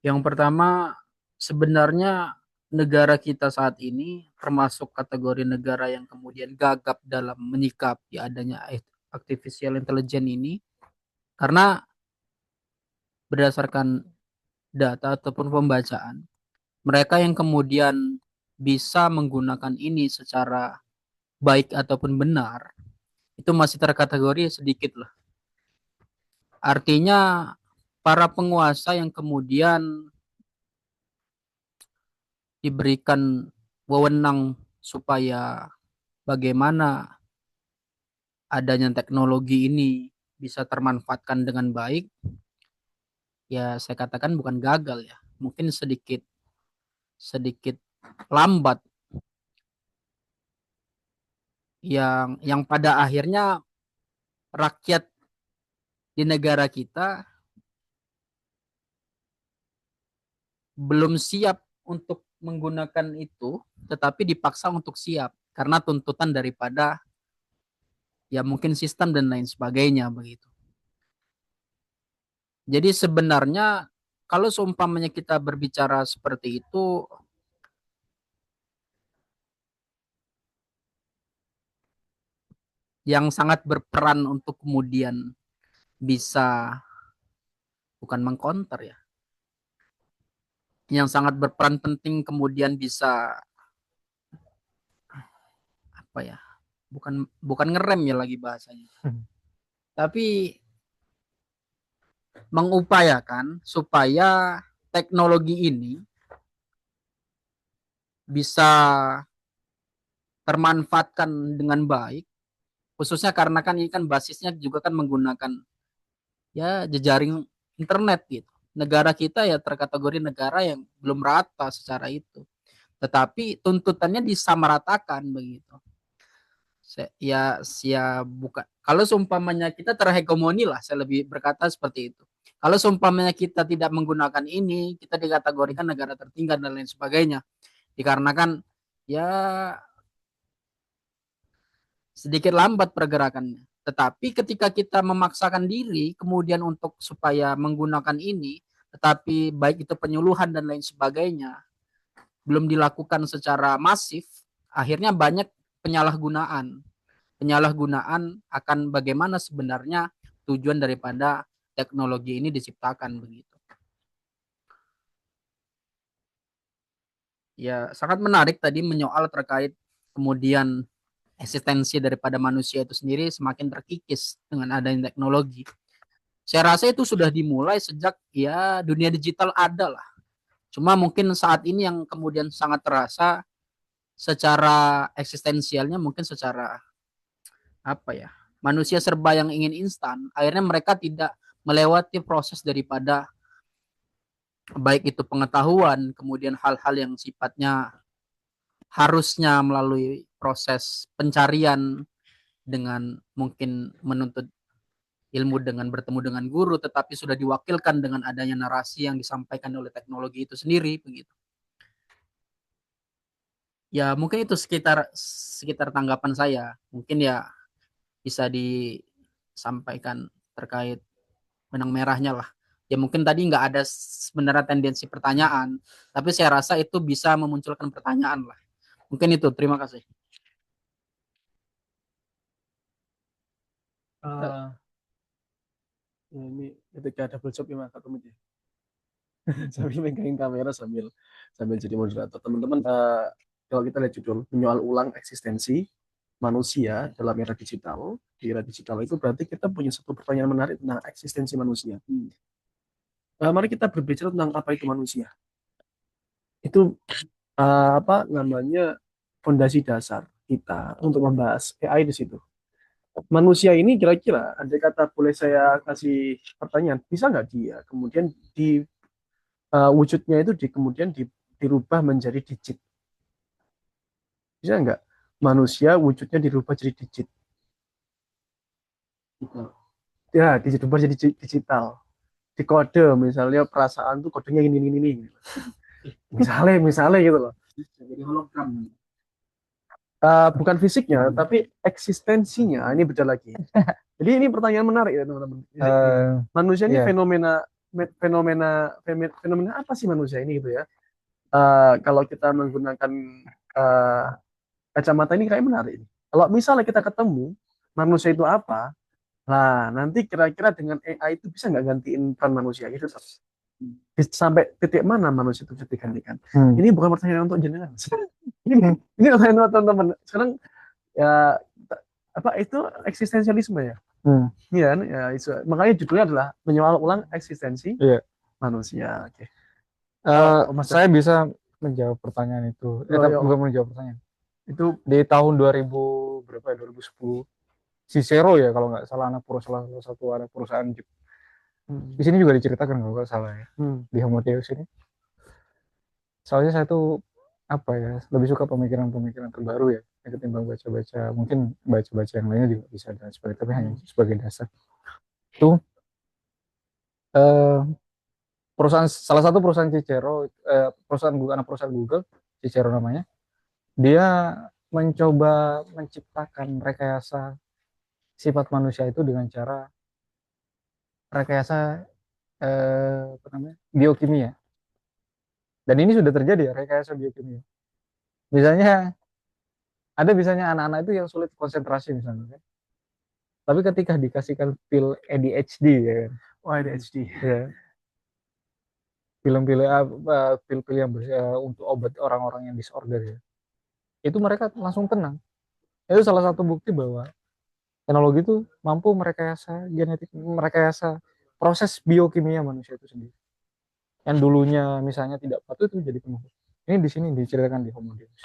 Yang pertama, sebenarnya negara kita saat ini termasuk kategori negara yang kemudian gagap dalam menyikapi adanya artificial intelligence ini, karena berdasarkan data ataupun pembacaan, mereka yang kemudian bisa menggunakan ini secara baik ataupun benar itu masih terkategori sedikit lah. Artinya para penguasa yang kemudian diberikan wewenang supaya bagaimana adanya teknologi ini bisa termanfaatkan dengan baik, ya saya katakan bukan gagal ya, mungkin sedikit sedikit lambat, yang pada akhirnya rakyat di negara kita belum siap untuk menggunakan itu, tetapi dipaksa untuk siap karena tuntutan daripada ya mungkin sistem dan lain sebagainya begitu. Jadi sebenarnya kalau seumpamanya kita berbicara seperti itu, yang sangat berperan untuk kemudian bisa, bukan mengcounter ya, yang sangat berperan penting kemudian bisa apa ya, bukan bukan ngerem ya lagi bahasanya, tapi mengupayakan supaya teknologi ini bisa termanfaatkan dengan baik, khususnya karena kan ini kan basisnya juga kan menggunakan ya jejaring internet gitu. Negara kita ya terkategori negara yang belum rata secara itu, tetapi tuntutannya disamaratakan begitu. Ya bukan, kalau seumpamanya kita terhegemoni lah, saya lebih berkata seperti itu. Kalau seumpamanya kita tidak menggunakan ini, kita dikategorikan negara tertinggal dan lain sebagainya, dikarenakan ya sedikit lambat pergerakannya. Tetapi ketika kita memaksakan diri kemudian untuk supaya menggunakan ini, tetapi baik itu penyuluhan dan lain sebagainya belum dilakukan secara masif, akhirnya banyak penyalahgunaan. Penyalahgunaan akan bagaimana sebenarnya tujuan daripada teknologi ini diciptakan begitu. Ya, sangat menarik tadi menyoal terkait kemudian eksistensi daripada manusia itu sendiri semakin terkikis dengan adanya teknologi. Saya rasa itu sudah dimulai sejak ya dunia digital ada lah. Cuma mungkin saat ini yang kemudian sangat terasa secara eksistensialnya, mungkin secara apa ya, manusia serba yang ingin instan, akhirnya mereka tidak melewati proses daripada baik itu pengetahuan, kemudian hal-hal yang sifatnya harusnya melalui proses pencarian dengan mungkin menuntut ilmu dengan bertemu dengan guru, tetapi sudah diwakilkan dengan adanya narasi yang disampaikan oleh teknologi itu sendiri begitu. Ya mungkin itu sekitar tanggapan saya. Mungkin ya bisa disampaikan terkait benang merahnya lah. Ya mungkin tadi nggak ada sebenarnya tendensi pertanyaan, tapi saya rasa itu bisa memunculkan pertanyaan lah. Mungkin itu. Terima kasih. Ini ketika double job ya Mas Tumit ya. Sambil megangin kamera sambil jadi moderator. Teman-teman, kalau kita lihat judul menyoal ulang eksistensi manusia dalam era digital. Di era digital itu berarti kita punya satu pertanyaan menarik tentang eksistensi manusia. Mari kita berbicara tentang apa itu manusia. Itu apa namanya fondasi dasar kita untuk membahas AI di situ. Manusia ini kira-kira, andai kata boleh saya kasih pertanyaan, bisa nggak dia kemudian di wujudnya itu kemudian dirubah menjadi digit? Bisa nggak manusia wujudnya dirubah jadi digit? Ya, dirubah jadi digital. Di kode misalnya perasaan tuh kodenya ini. Misalnya gitu loh. Jadi hologram. Bukan fisiknya, tapi eksistensinya ini beda lagi. Jadi ini pertanyaan menarik ya teman-teman. Manusia ini Iya. fenomena apa sih manusia ini gitu ya? Kalau kita menggunakan kacamata ini kayak menarik. Kalau misalnya kita ketemu manusia itu apa, nah nanti kira-kira dengan AI itu bisa nggak gantiin peran manusia gitu? Sampai titik mana manusia itu bisa digantikan? Ini bukan pertanyaan untuk jenengan. Ini pertanyaan untuk teman-teman. Sekarang ya apa itu eksistensialisme ya? Iya kan? Ya, makanya judulnya adalah menyoal ulang eksistensi Iya. manusia. Oke. Saya bisa menjawab pertanyaan itu. Tapi bukan menjawab pertanyaan. Itu di tahun 2000 berapa ya? 2010. Cicero ya kalau nggak salah salah satu anak perusahaan Jeep. Di sini juga diceritakan kalau nggak salah ya. Di Homo Deus ini. Soalnya saya tuh apa ya, lebih suka pemikiran-pemikiran terbaru ya, ketimbang baca-baca, mungkin baca-baca yang lainnya juga bisa dan sebagainya, tapi hanya sebagai dasar. Itu salah satu perusahaan Cicero, anak perusahaan Google, Cicero namanya, dia mencoba menciptakan rekayasa sifat manusia itu dengan cara rekayasa biokimia. Dan ini sudah terjadi ya, rekayasa biokimia. Misalnya anak-anak itu yang sulit konsentrasi misalnya kan. Tapi ketika dikasihkan pil ADHD ya kan. ADHD. Ya. Pil-pil yang untuk obat orang-orang yang disorder ya. Itu mereka langsung tenang. Itu salah satu bukti bahwa teknologi itu mampu merekayasa genetik, merekayasa proses biokimia manusia itu sendiri. Yang dulunya misalnya tidak patuh itu jadi penuh. Ini di sini diceritakan di Homo Deus.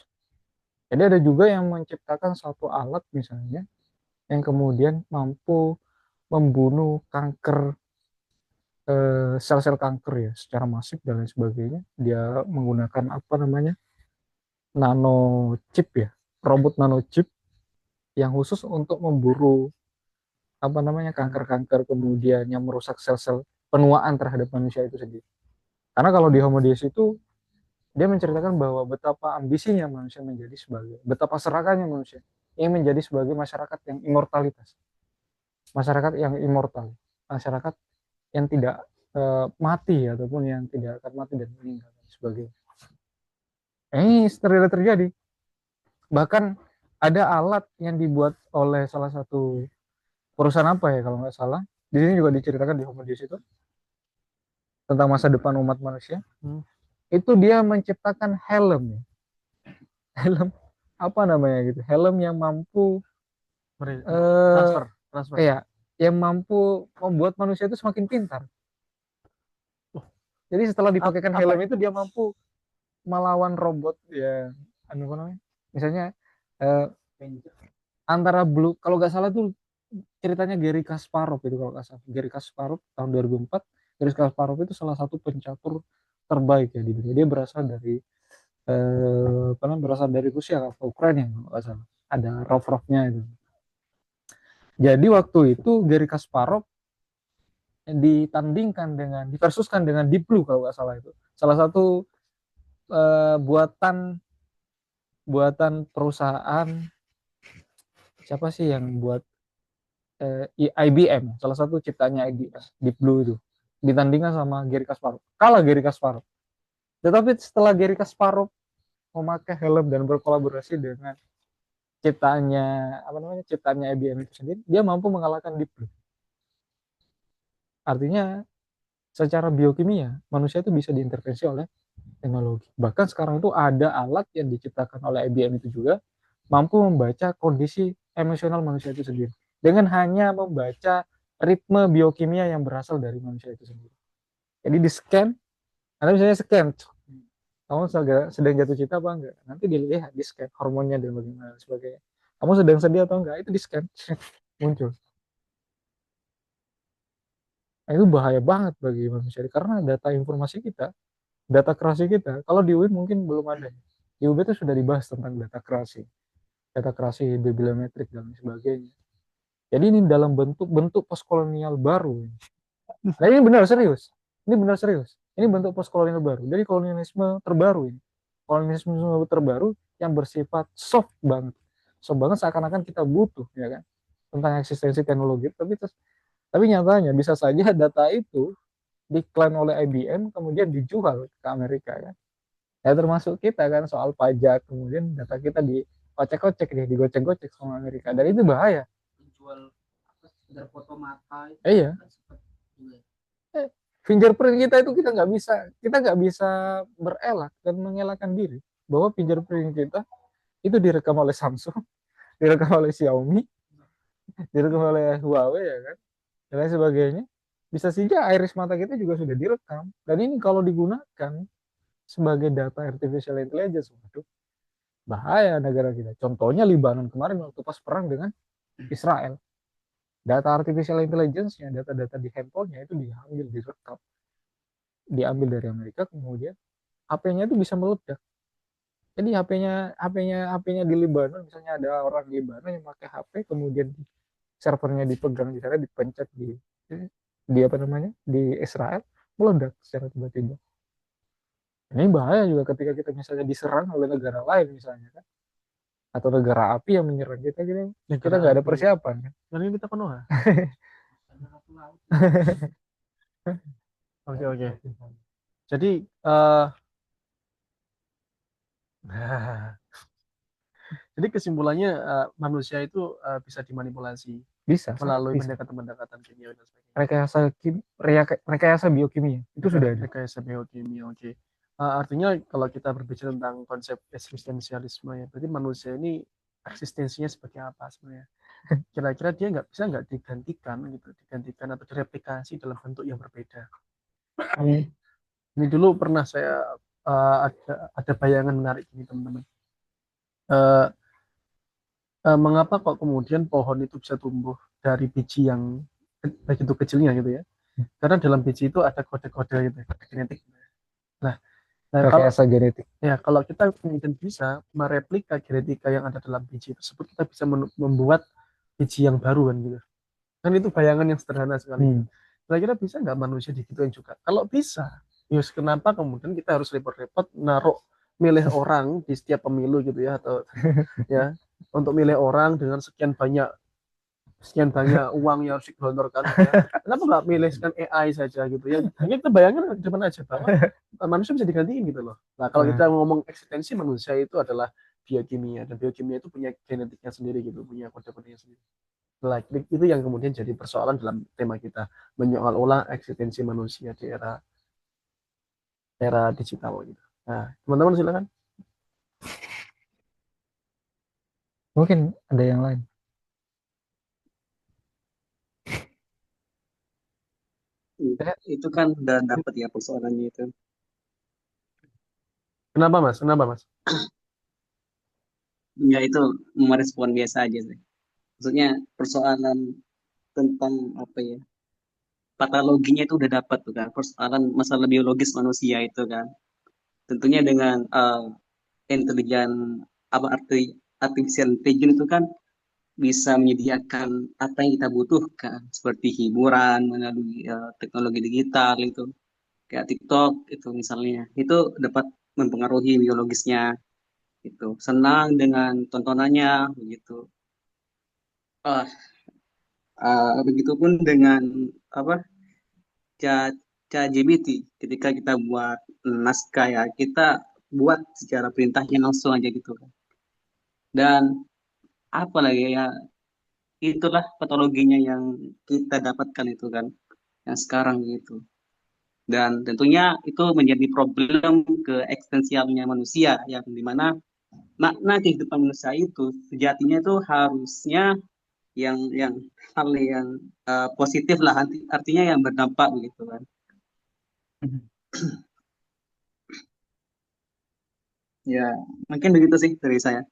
Jadi ada juga yang menciptakan satu alat misalnya yang kemudian mampu membunuh kanker, sel-sel kanker ya secara masif dan lain sebagainya. Dia menggunakan apa namanya nanochip ya, robot nanochip yang khusus untuk memburu apa namanya kanker-kanker kemudian yang merusak sel-sel penuaan terhadap manusia itu sendiri. Karena kalau di Homo Deus itu dia menceritakan bahwa betapa ambisinya manusia menjadi sebagai, betapa serakahnya manusia ingin menjadi sebagai masyarakat yang immortalitas, masyarakat yang immortal, masyarakat yang tidak mati ataupun yang tidak akan mati dan meninggal dan sebagainya. Ini terjadi. Bahkan ada alat yang dibuat oleh salah satu perusahaan apa ya kalau nggak salah. Di sini juga diceritakan di Homo Deus itu tentang masa depan umat manusia. Itu dia menciptakan helm. Helm apa namanya gitu? Helm yang mampu transfer. Iya, yang mampu membuat manusia itu semakin pintar. Jadi setelah dipakaikan helm itu dia mampu melawan robot ya, apa namanya? Misalnya antara blue, kalau nggak salah tuh ceritanya Gary Kasparov itu kalau nggak salah. Gary Kasparov tahun 2004. Gary Kasparov itu salah satu pencatur terbaik ya di dunia. Dia berasal dari Rusia atau Ukraina kalau nggak salah. Ada Rov-Rovnya itu. Jadi waktu itu Gary Kasparov diversuskan dengan Deep Blue kalau nggak salah itu. Salah satu buatan perusahaan, siapa sih yang buat IBM, salah satu ciptanya IBM, Deep Blue itu. Ditandingkan sama Gary Kasparov. Kalah Gary Kasparov. Tetapi setelah Gary Kasparov memakai helm dan berkolaborasi dengan ciptaannya IBM itu sendiri, dia mampu mengalahkan Deep Blue. Artinya secara biokimia manusia itu bisa diintervensi oleh teknologi. Bahkan sekarang itu ada alat yang diciptakan oleh IBM itu juga mampu membaca kondisi emosional manusia itu sendiri dengan hanya membaca ritme biokimia yang berasal dari manusia itu sendiri. Jadi di scan, Anda misalnya scan, kamu sedang jatuh cinta apa enggak? Nanti dilihat di scan hormonnya dan bagaimana sebagainya. Kamu sedang sedih atau enggak? Itu di scan muncul. Nah, itu bahaya banget bagi manusia karena data informasi kita, data kerasi kita, kalau di UIN mungkin belum ada. Di UB itu sudah dibahas tentang data kerasi bibliometrik dan sebagainya. Jadi ini dalam bentuk postkolonial baru. Nah ini benar serius. Ini bentuk postkolonial baru. Jadi kolonialisme terbaru ini. Kolonialisme terbaru yang bersifat soft banget. Soft banget seakan-akan kita butuh, ya kan, tentang eksistensi teknologi. Tapi nyatanya bisa saja data itu diklaim oleh IBM kemudian dijual ke Amerika kan. Ya termasuk kita kan soal pajak, kemudian data kita dikocek-kocek nih, digocek-gocek sama Amerika. Dan itu bahaya. Jual sekedar foto mata itu Iya. Fingerprint kita itu kita nggak bisa berelak dan mengelakkan diri bahwa fingerprint kita itu direkam oleh Samsung, direkam oleh Xiaomi, direkam oleh Huawei ya kan, dan lain sebagainya. Bisa saja iris mata kita juga sudah direkam. Dan ini kalau digunakan sebagai data artificial intelligence, waduh, bahaya negara kita. Contohnya Libanon kemarin waktu pas perang dengan Israel. Data artificial intelligence-nya, data-data di handphonenya itu direkam, diambil dari Amerika, kemudian HP-nya itu bisa meledak. Jadi HP-nya di Libanon, misalnya ada orang di Libanon yang pakai HP, kemudian servernya dipegang di sana, dipencet di Israel, meledak secara tiba-tiba. Ini bahaya juga ketika kita misalnya diserang oleh negara lain misalnya kan, atau negara api yang menyerang kita nggak ada persiapan kan. Dan ini kita penuh. Oke. Jadi jadi kesimpulannya manusia itu bisa dimanipulasi melalui pendekatan kimia dan sebagainya. Rekayasa biokimia itu sudah ada. Rekayasa biokimia, oke. Artinya kalau kita berbicara tentang konsep eksistensialisme ya, berarti manusia ini eksistensinya sebagai apa sebenarnya? Kira-kira dia nggak digantikan atau direplikasi dalam bentuk yang berbeda. Ini dulu pernah saya ada bayangan menarik ini teman-teman. Mengapa kok kemudian pohon itu bisa tumbuh dari biji yang begitu kecilnya gitu ya? Karena dalam biji itu ada kode-kode gitu, kode genetik. Nah kalau kita kemudian bisa mereplika genetika yang ada dalam biji tersebut, kita bisa membuat biji yang baru kan gitu. Kan itu bayangan yang sederhana sekali. Kira-kira bisa nggak manusia digituin juga? Kalau bisa, yus kenapa kemudian kita harus repot-repot milih orang di setiap pemilu gitu ya, atau ya untuk milih orang dengan sekian banyak uang yang harus digelontorkan ya. Kenapa nggak milihkan AI saja gitu ya? Hanya kita bayangkan di depan aja bahwa manusia bisa digantiin gitu loh. Nah kalau kita ngomong eksistensi manusia itu adalah biokimia, dan biokimia itu punya genetiknya sendiri gitu, punya kode-kodenya sendiri. Nah, itu yang kemudian jadi persoalan dalam tema kita, menyoal ulang eksistensi manusia di era digital gitu. Nah teman-teman silakan. Mungkin ada yang lain. Itu kan udah dapat ya persoalannya itu. Kenapa mas? Ya itu merespon biasa aja sih. Maksudnya persoalan tentang apa ya, patologinya itu udah dapat tuh kan, persoalan masalah biologis manusia itu kan. Tentunya dengan intelijen apa artificial intelligence itu kan bisa menyediakan apa yang kita butuhkan seperti hiburan melalui teknologi digital itu kayak TikTok itu misalnya itu dapat mempengaruhi biologisnya itu senang dengan tontonannya begitu. Ah, Begitupun dengan apa ChatGPT ketika kita buat naskah ya kita buat secara perintahnya langsung aja gitu kan. Dan apa lagi ya, itulah patologinya yang kita dapatkan itu kan yang sekarang gitu. Dan tentunya itu menjadi problem ke eksistensialnya manusia yang dimana makna kehidupan manusia itu sejatinya itu harusnya yang hal yang positif lah, artinya yang berdampak begitu kan. Ya mungkin begitu sih dari saya.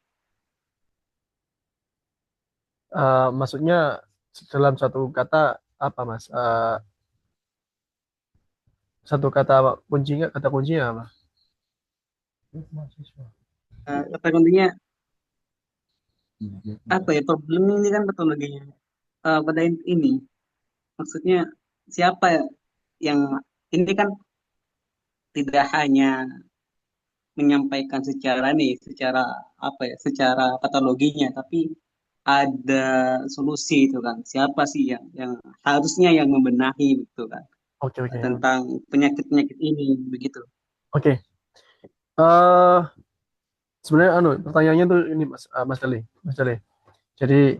Maksudnya dalam satu kata apa Mas? Satu kata kuncinya, kata kuncinya apa? Kata kuncinya apa ya, problem ini kan patologinya pada ini maksudnya siapa yang ini kan tidak hanya menyampaikan secara nih, secara apa ya, secara patologinya, tapi ada solusi itu kan. Siapa sih yang harusnya yang membenahi gitu kan Oke, oke. tentang penyakit-penyakit ini begitu. Oke. Eh, Sebenarnya pertanyaannya tuh ini Mas Dali. Mas Dali. Jadi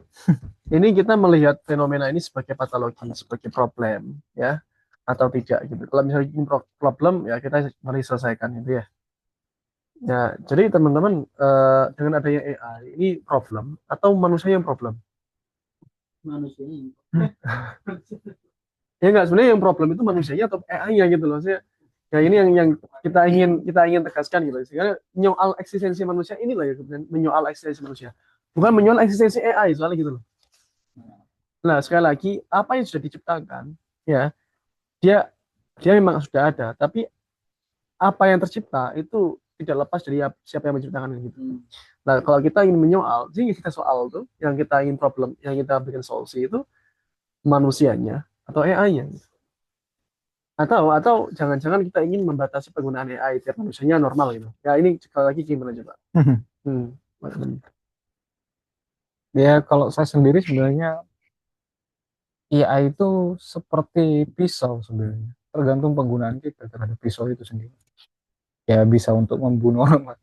ini kita melihat fenomena ini sebagai patologi, sebagai problem, ya, atau tidak gitu. Kalau misalnya ini problem, ya kita mari selesaikan itu ya. Ya, jadi teman-teman dengan adanya AI ini problem atau manusia yang problem? Manusia ini. Ya enggak, sebenarnya yang problem itu manusianya atau AI-nya gitu loh. Saya, ya ini yang kita ingin tegaskan gitu. Sehingga menyoal eksistensi manusia inilah ya kemudian menyoal eksistensi manusia. Bukan menyoal eksistensi AI soalnya gitu loh. Nah, sekali lagi apa yang sudah diciptakan ya, dia dia memang sudah ada, tapi apa yang tercipta itu tidak lepas dari siapa yang menciptakan gitu. Nah, kalau kita ingin menyoal, jadi kita soal tuh, yang kita ingin problem, yang kita bikin solusi itu manusianya atau AI-nya. Atau jangan-jangan kita ingin membatasi penggunaan AI tiap manusianya normal gitu. Ya ini sekali lagi gimana coba? Hmm. Ya kalau saya sendiri sebenarnya AI itu seperti pisau sebenarnya. Tergantung penggunaan kita terhadap pisau itu sendiri. Ya bisa untuk membunuh orang,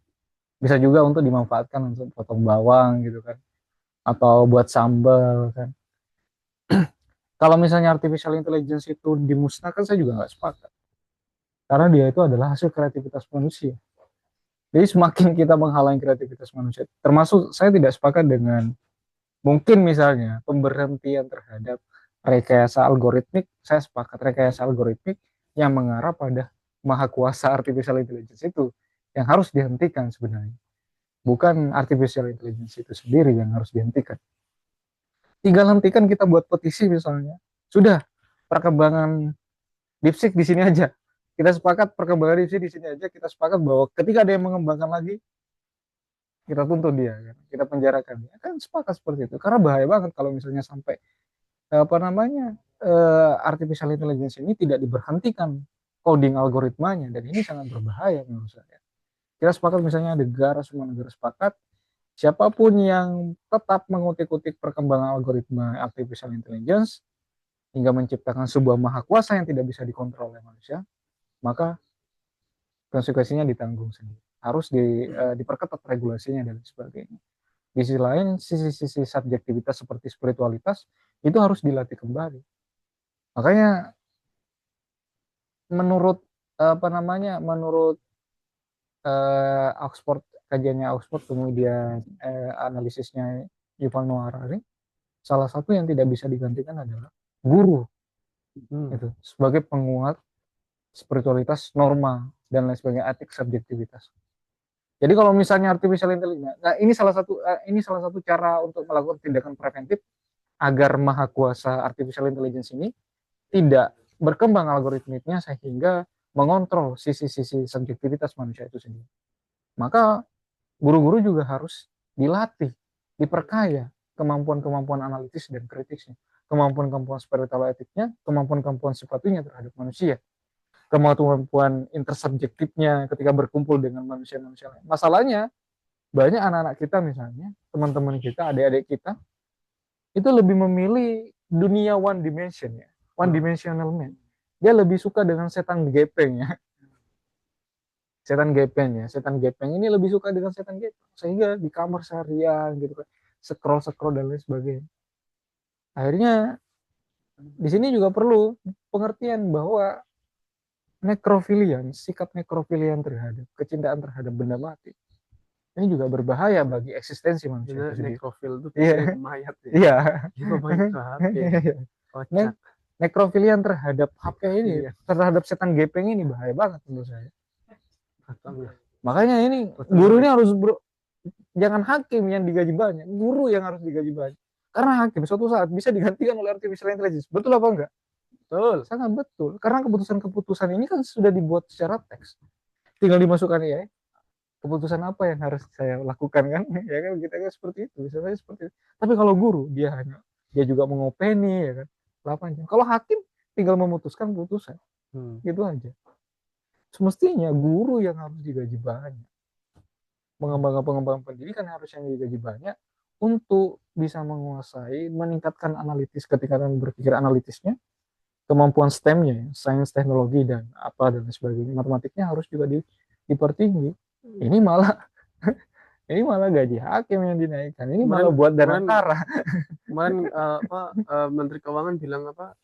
bisa juga untuk dimanfaatkan untuk potong bawang gitu kan, atau buat sambal kan. Kalau misalnya artificial intelligence itu dimusnahkan, saya juga nggak sepakat. Karena dia itu adalah hasil kreativitas manusia. Jadi semakin kita menghalangi kreativitas manusia, termasuk saya tidak sepakat dengan mungkin misalnya pemberhentian terhadap rekayasa algoritmik. Saya sepakat rekayasa algoritmik yang mengarah pada maha kuasa artificial intelligence itu yang harus dihentikan sebenarnya. Bukan artificial intelligence itu sendiri yang harus dihentikan. Tinggal hentikan, kita buat petisi misalnya. Sudah, perkembangan DeepSeek di sini aja. Kita sepakat perkembangan DeepSeek di sini aja. Kita sepakat bahwa ketika ada yang mengembangkan lagi, kita tuntut dia, kan? Kita penjarakan dia. Kan sepakat seperti itu. Karena bahaya banget kalau misalnya sampai apa namanya artificial intelligence ini tidak diberhentikan coding algoritmanya, dan ini sangat berbahaya menurut saya. Kita sepakat misalnya negara, semua negara sepakat siapapun yang tetap mengutik-utik perkembangan algoritma artificial intelligence hingga menciptakan sebuah maha kuasa yang tidak bisa dikontrol oleh manusia, maka konsekuensinya ditanggung sendiri. Harus diperketat regulasinya dan sebagainya. Di sisi lain, sisi-sisi subjektivitas seperti spiritualitas itu harus dilatih kembali. Makanya menurut menurut Oxford, kajiannya Oxford, kemudian analisisnya Yuval Noah Harari, salah satu yang tidak bisa digantikan adalah guru, itu sebagai penguat spiritualitas, norma dan lain sebagainya, etik, subjektivitas. Jadi kalau misalnya artificial intelligence, nah ini salah satu cara untuk melakukan tindakan preventif agar maha kuasa artificial intelligence ini tidak berkembang algoritmiknya sehingga mengontrol sisi-sisi subjektivitas manusia itu sendiri. Maka guru-guru juga harus dilatih, diperkaya kemampuan-kemampuan analitis dan kritisnya, kemampuan-kemampuan spiritual etiknya, kemampuan-kemampuan sifatinya terhadap manusia, kemampuan intersubjektifnya ketika berkumpul dengan manusia-manusia lain. Masalahnya, banyak anak-anak kita misalnya, teman-teman kita, adik-adik kita, itu lebih memilih dunia one dimension ya, one dimensional man. Dia lebih suka dengan setan gepeng ya. Setan gepeng ini lebih suka dengan setan gepeng, sehingga di kamar seharian gitu kan, scroll dan lain sebagainya. Akhirnya di sini juga perlu pengertian bahwa nekrofilian, sikap nekrofilian terhadap kecintaan terhadap benda mati ini juga berbahaya bagi eksistensi manusia itu sendiri. Nekrofil itu Iya. mayat ya. Iya. Dia pemain ke HP. Kocak. Nekrofilian terhadap HP ini, Iya. terhadap setan gepeng ini bahaya banget menurut saya. Betul. Makanya ini guru ini harus jangan hakim yang digaji banyak, guru yang harus digaji banyak. Karena hakim suatu saat bisa digantikan oleh artificial intelligence. Betul apa enggak? Betul, sangat betul. Karena keputusan-keputusan ini kan sudah dibuat secara teks. Tinggal dimasukkan ya. Keputusan apa yang harus saya lakukan kan? Ya kan kita kan seperti itu, bisa saja seperti itu. Tapi kalau guru dia juga mengopeni ya kan. 8 jam. Kalau hakim tinggal memutuskan putusan. Gitu aja. Semestinya guru yang harus digaji banyak. Pengembangan pendidikan harus yang digaji banyak untuk bisa menguasai, meningkatkan analitis, ketingkatan berpikir analitisnya, kemampuan STEM-nya, sains, teknologi dan apa dan sebagainya, matematiknya harus juga dipertinggi. Ini malah gaji hakim yang dinaikkan. Ini malah buat Danantara. Kemarin Menteri Keuangan bilang apa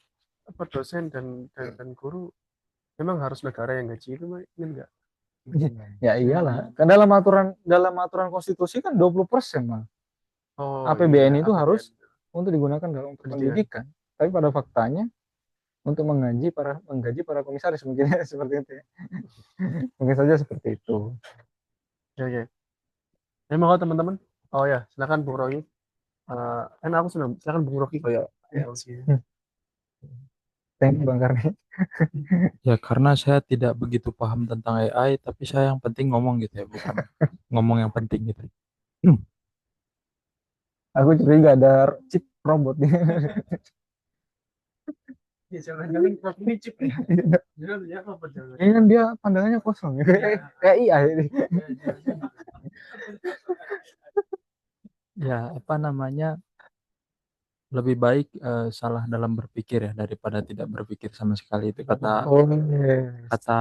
dosen dan guru memang harus negara yang gaji itu, enggak? Ya iyalah. Kan dalam aturan konstitusi kan 20% mah. APBN itu harus untuk digunakan dalam pendidikan. Tapi pada faktanya untuk menggaji para komisaris mungkin seperti itu ya. Mungkin saja seperti itu. Oke. Mau teman-teman. Oh ya, silakan Bung Rocky. Aku sudah silakan Bung Rocky ya. Thank you Bang Karni. Ya karena saya tidak begitu paham tentang AI, tapi saya yang penting ngomong gitu ya, bukan ngomong yang penting gitu. Aku curiga ada chip robot nih. Ya jangan-jangan ini chip ya. Ini kan dia pandangannya kosong ya. Kayak IA ini. Ya apa namanya, lebih baik salah dalam berpikir ya daripada tidak berpikir sama sekali, itu kata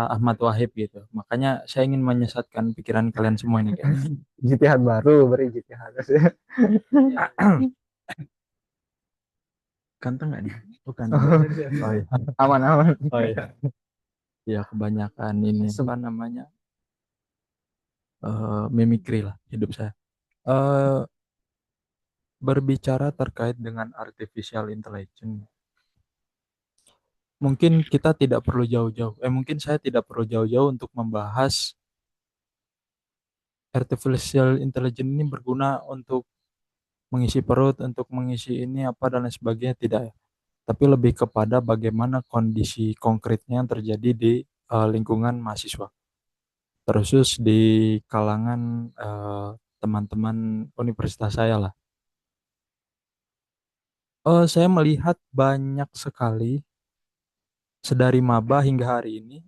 Ahmad Wahid gitu. Makanya saya ingin menyesatkan pikiran kalian semua ini guys. Ijtihad baru, berijtihad. Ganteng nggak nih? Bukan. Oh iya. Aman. Oh iya. Ya kebanyakan ini apa namanya, mimikri lah hidup saya. Berbicara terkait dengan artificial intelligence, mungkin kita tidak perlu jauh-jauh. Mungkin saya tidak perlu jauh-jauh untuk membahas artificial intelligence ini berguna untuk mengisi perut, untuk mengisi ini apa dan lain sebagainya, tidak ya. Tapi lebih kepada bagaimana kondisi konkretnya yang terjadi di lingkungan mahasiswa, terus di kalangan teman-teman universitas saya lah. Saya melihat banyak sekali sedari maba hingga hari ini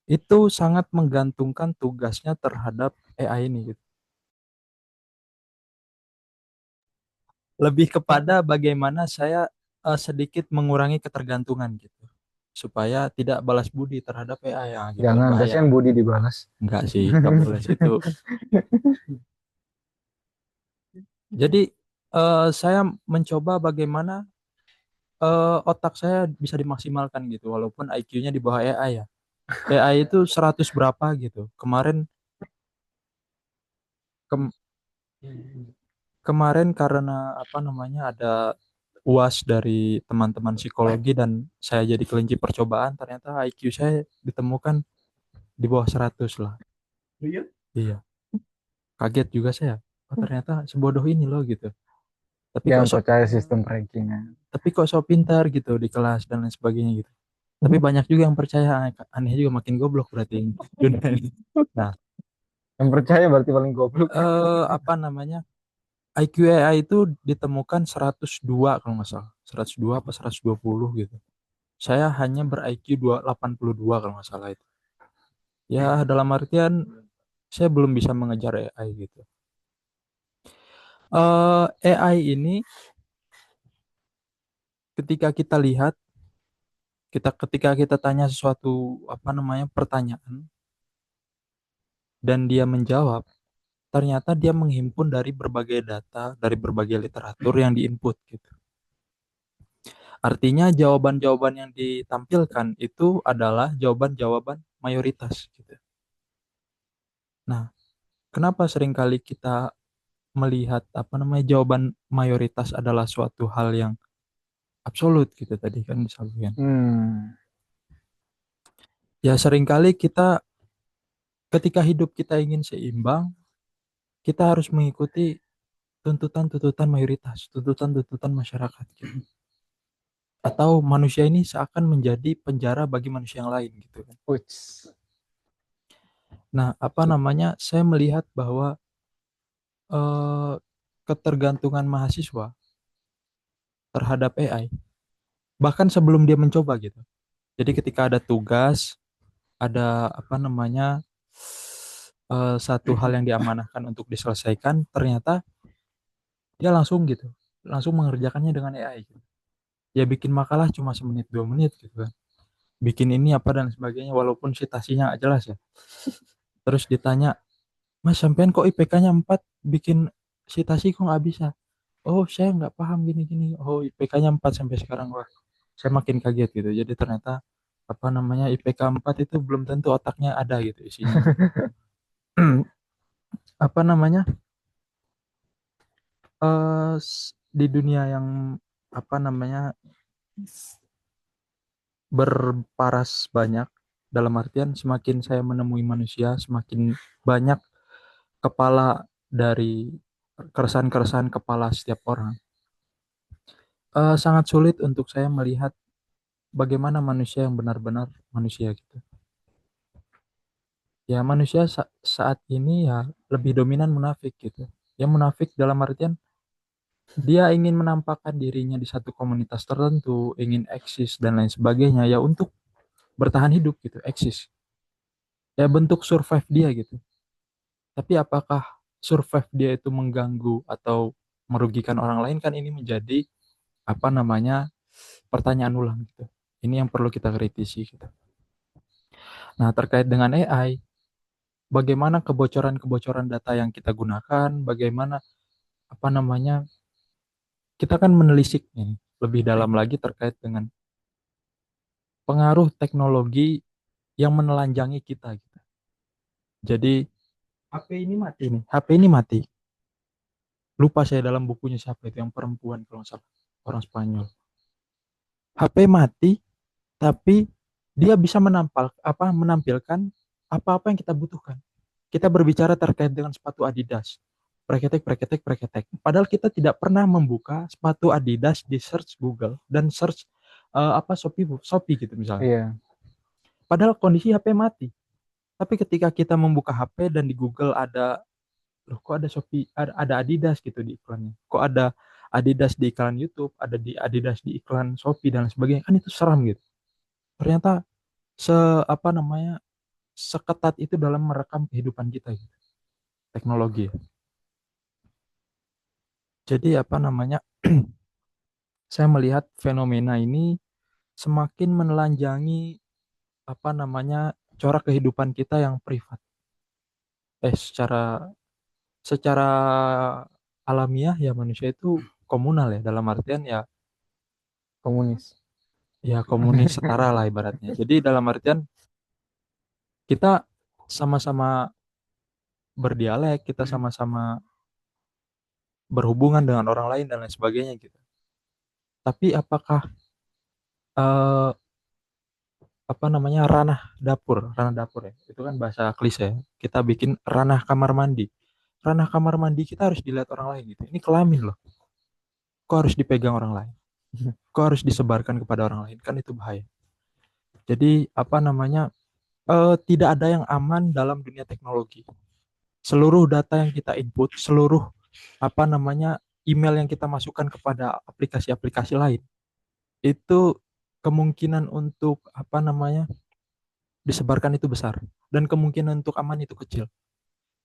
itu sangat menggantungkan tugasnya terhadap AI ini gitu. Lebih kepada bagaimana saya sedikit mengurangi ketergantungan gitu, supaya tidak balas budi terhadap AI ya, gitu. Jangan, kasihan budi dibalas. Enggak sih, nggak boleh situ. Jadi saya mencoba bagaimana otak saya bisa dimaksimalkan gitu, walaupun IQ-nya di bawah AI ya. AI itu 100 berapa gitu. Kemarin karena apa namanya ada UAS dari teman-teman psikologi dan saya jadi kelinci percobaan, ternyata IQ saya ditemukan di bawah 100 lah. Iya. Iya. Kaget juga saya. Oh, ternyata sebodoh ini loh gitu. Tapi Jangan kok so, percaya sistem rankingnya. tapi kok so pintar gitu di kelas dan lain sebagainya gitu. Tapi banyak juga yang percaya, aneh juga, makin goblok berarti dunia ini. Nah, Yang percaya berarti paling goblok. apa namanya? IQ AI itu ditemukan 102 kalau nggak salah. 102 apa 120 gitu. Saya hanya ber-IQ 82 kalau nggak salah itu. Ya, dalam artian saya belum bisa mengejar AI gitu. AI ini ketika kita lihat, ketika kita tanya sesuatu apa namanya pertanyaan dan dia menjawab, ternyata dia menghimpun dari berbagai data, dari berbagai literatur yang diinput gitu. Artinya jawaban-jawaban yang ditampilkan itu adalah jawaban-jawaban mayoritas gitu. Nah, kenapa seringkali kita melihat apa namanya jawaban mayoritas adalah suatu hal yang absolut gitu tadi kan disampaikan. Ya seringkali kita ketika hidup kita ingin seimbang, kita harus mengikuti tuntutan-tuntutan mayoritas, tuntutan-tuntutan masyarakat gitu. Atau manusia ini seakan menjadi penjara bagi manusia yang lain gitu kan. Nah, apa namanya? Saya melihat bahwa eh, ketergantungan mahasiswa terhadap AI bahkan sebelum dia mencoba gitu. Jadi ketika ada tugas, ada apa namanya satu hal yang diamanahkan untuk diselesaikan, ternyata dia langsung gitu, langsung mengerjakannya dengan AI. Gitu. Ya bikin makalah cuma semenit 2 menit gitu kan. Bikin ini apa dan sebagainya, walaupun citasinya nggak jelas ya. Terus ditanya, Mas sampean kok IPK-nya 4, bikin citasi kok nggak bisa? Oh saya nggak paham gini-gini. Oh IPK-nya 4 sampai sekarang, wah saya makin kaget gitu. Jadi ternyata apa namanya IPK 4 itu belum tentu otaknya ada gitu isinya. Gitu. Apa namanya di dunia yang apa namanya berparas banyak, dalam artian semakin saya menemui manusia semakin banyak kepala dari keresahan-keresahan kepala setiap orang. Sangat sulit untuk saya melihat bagaimana manusia yang benar-benar manusia gitu. Ya manusia saat ini ya lebih dominan munafik gitu. Ya munafik dalam artian dia ingin menampakkan dirinya di satu komunitas tertentu, ingin eksis dan lain sebagainya ya untuk bertahan hidup gitu, eksis. Ya bentuk survive dia gitu. Tapi apakah survive dia itu mengganggu atau merugikan orang lain, kan ini menjadi apa namanya pertanyaan ulang gitu. Ini yang perlu kita kritisi gitu. Nah, terkait dengan AI, bagaimana kebocoran-kebocoran data yang kita gunakan, bagaimana apa namanya kita kan menelisik nih lebih dalam lagi terkait dengan pengaruh teknologi yang menelanjangi kita gitu. Jadi HP ini mati nih, HP ini mati. Lupa saya dalam bukunya siapa itu yang perempuan kalau nggak salah, orang Spanyol. HP mati, tapi dia bisa menampilkan apa-apa yang kita butuhkan. Kita berbicara terkait dengan sepatu Adidas. Preketek, preketek, preketek. Padahal kita tidak pernah membuka sepatu Adidas di search Google dan search Shopee gitu misalnya. Iya. Padahal kondisi HP mati. Tapi ketika kita membuka HP dan di Google ada, loh kok ada Shopee, ada Adidas gitu di iklannya. Kok ada Adidas di iklan YouTube, ada di Adidas di iklan Shopee dan sebagainya. Kan itu seram gitu. Ternyata se apa namanya seketat itu dalam merekam kehidupan kita gitu. Teknologi. Jadi apa namanya saya melihat fenomena ini semakin menelanjangi apa namanya corak kehidupan kita yang privat. Secara secara alamiah ya manusia itu komunal ya, dalam artian ya Komunis. komunis setara lah ibaratnya. Jadi dalam artian kita sama-sama berdialek, kita sama-sama berhubungan dengan orang lain dan lain sebagainya gitu. Tapi apakah eh, apa namanya ranah dapur ya, itu kan bahasa klise ya. Kita bikin ranah kamar mandi kita harus dilihat orang lain gitu, ini kelamin loh. kok harus dipegang orang lain, kok harus disebarkan kepada orang lain, kan itu bahaya. Jadi apa namanya, tidak ada yang aman dalam dunia teknologi. Seluruh data yang kita input, seluruh apa namanya email yang kita masukkan kepada aplikasi-aplikasi lain, itu kemungkinan untuk apa namanya disebarkan itu besar, dan kemungkinan untuk aman itu kecil.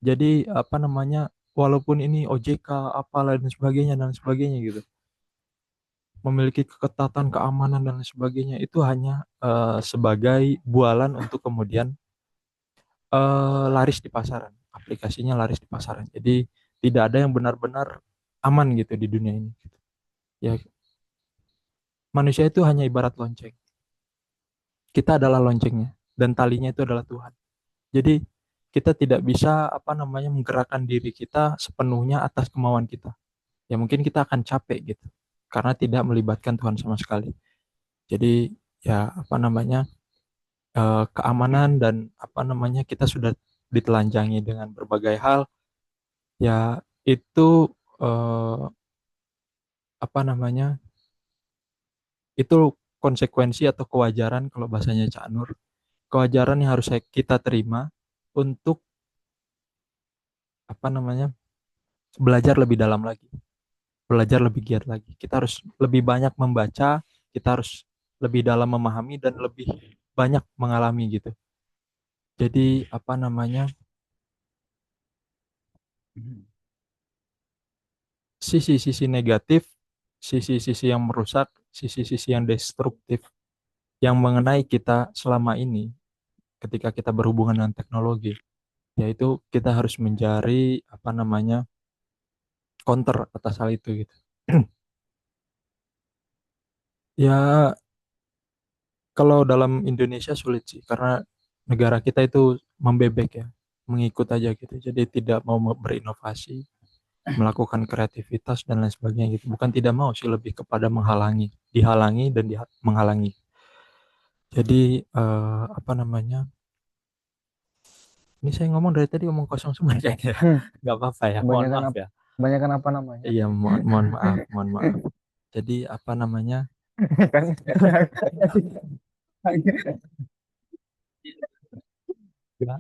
Jadi apa namanya, walaupun ini OJK apa dan sebagainya gitu, memiliki keketatan keamanan dan lain sebagainya, itu hanya sebagai bualan untuk kemudian laris di pasaran, aplikasinya laris di pasaran. Jadi tidak ada yang benar-benar aman gitu di dunia ini. Ya, manusia itu hanya ibarat lonceng. Kita adalah loncengnya dan talinya itu adalah Tuhan. Jadi kita tidak bisa apa namanya menggerakkan diri kita sepenuhnya atas kemauan kita. Ya mungkin kita akan capek gitu karena tidak melibatkan Tuhan sama sekali. Jadi ya apa namanya, keamanan dan apa namanya kita sudah ditelanjangi dengan berbagai hal, ya itu apa namanya, itu konsekuensi atau kewajaran, kalau bahasanya Cak Nur, kewajaran yang harus kita terima untuk apa namanya belajar lebih dalam lagi, belajar lebih giat lagi. Kita harus lebih banyak membaca, kita harus lebih dalam memahami dan lebih banyak mengalami gitu. Jadi apa namanya, sisi-sisi negatif, sisi-sisi yang merusak, sisi-sisi yang destruktif yang mengenai kita selama ini ketika kita berhubungan dengan teknologi, yaitu kita harus mencari apa namanya counter atas hal itu gitu. Ya kalau dalam Indonesia sulit sih karena negara kita itu membebek ya, mengikut aja gitu. Jadi tidak mau berinovasi, melakukan kreativitas dan lain sebagainya gitu. Bukan tidak mau sih, lebih kepada menghalangi, dihalangi dan menghalangi. Jadi apa namanya? Ini saya ngomong dari tadi ngomong kosong semua kayaknya. Nggak apa-apa ya, mohon Kebanyakan maaf ya. kebanyakan apa namanya? Iya, mohon maaf, mohon maaf. Jadi apa namanya? Kan Ya,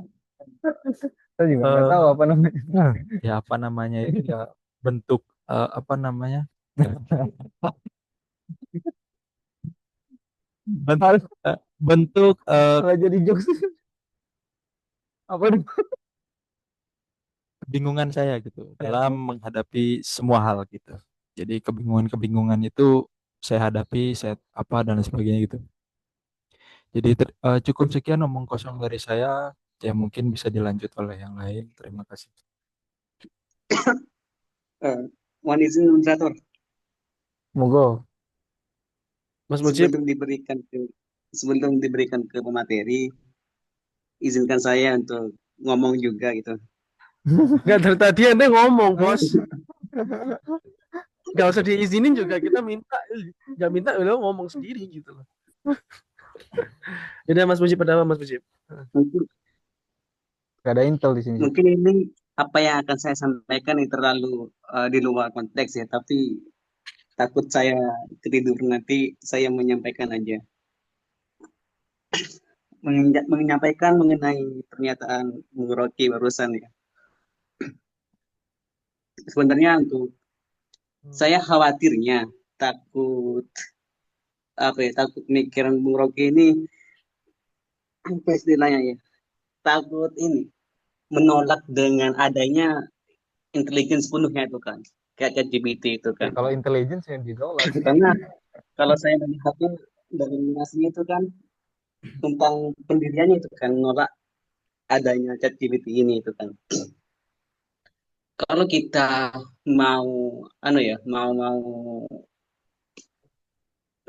saya juga nggak tahu apa namanya. ya apa namanya itu ya, bentuk apa namanya? bentuk bentuk Malah jadi jokes. Apa nih? kebingungan saya gitu dalam menghadapi semua hal gitu. Jadi kebingungan-kebingungan itu saya hadapi, saya apa dan lain sebagainya gitu. Jadi cukup sekian omong kosong dari saya. Ya mungkin bisa dilanjut oleh yang lain. Terima kasih. Mohon izin moderator Monggo. Mas Mujib, sebelum diberikan ke pemateri, izinkan saya untuk ngomong juga gitu. nggak dari tadi Anda ngomong, bos. Nggak usah diizinin juga, kita minta. Nggak minta, udah ngomong sendiri gitu loh. Jadi Mas Mujib, ada apa Mas Mujib? Mungkin, Gak ada intel di sini. mungkin ini apa yang akan saya sampaikan ini terlalu di luar konteks ya, tapi takut saya ketidur nanti saya menyampaikan aja. Menyampaikan mengenai pernyataan Bung Rocky barusan ya. Sebenarnya untuk saya khawatirnya takut apa ya, takut mikiran Bung Rocky ini apa istilahnya ya, takut ini menolak dengan adanya intelijen sepenuhnya itu kan, kayak ChatGPT itu Ya, kan. kalau intelligence yang ditolak. Karena kalau saya melihatnya dari minasinya itu kan tentang pendiriannya itu kan menolak adanya ChatGPT ini itu kan. Kalau kita mau anu ya, mau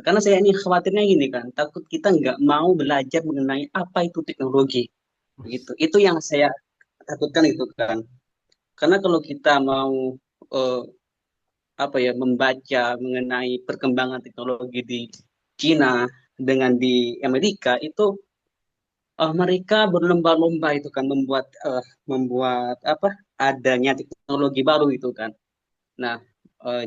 karena saya ini khawatirnya gini kan, takut kita nggak mau belajar mengenai apa itu teknologi gitu. Itu yang saya takutkan itu kan. Karena kalau kita mau eh, apa ya, membaca mengenai perkembangan teknologi di Cina dengan di Amerika itu, mereka berlomba-lomba itu kan membuat apa adanya teknologi baru itu kan. Nah,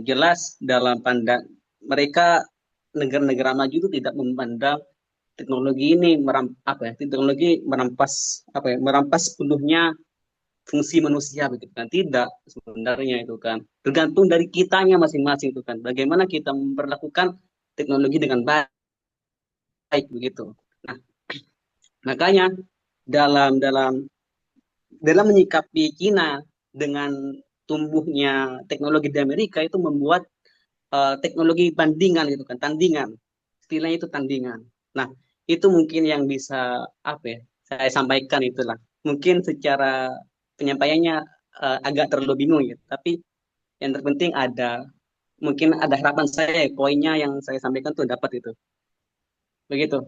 jelas dalam pandang mereka, negara-negara maju itu tidak memandang teknologi ini teknologi merampas sepenuhnya fungsi manusia begitu kan. Tidak, sebenarnya itu kan tergantung dari kitanya masing-masing itu kan, bagaimana kita memperlakukan teknologi dengan baik begitu. Nah, makanya dalam dalam dalam menyikapi Cina dengan tumbuhnya teknologi di Amerika itu membuat teknologi bandingan gitu kan, tandingan, istilahnya itu tandingan. Nah, itu mungkin yang bisa saya sampaikan itulah. Mungkin secara penyampaiannya agak terlalu bingung ya, tapi yang terpenting mungkin ada harapan saya, poinnya yang saya sampaikan tuh dapat itu. Begitu.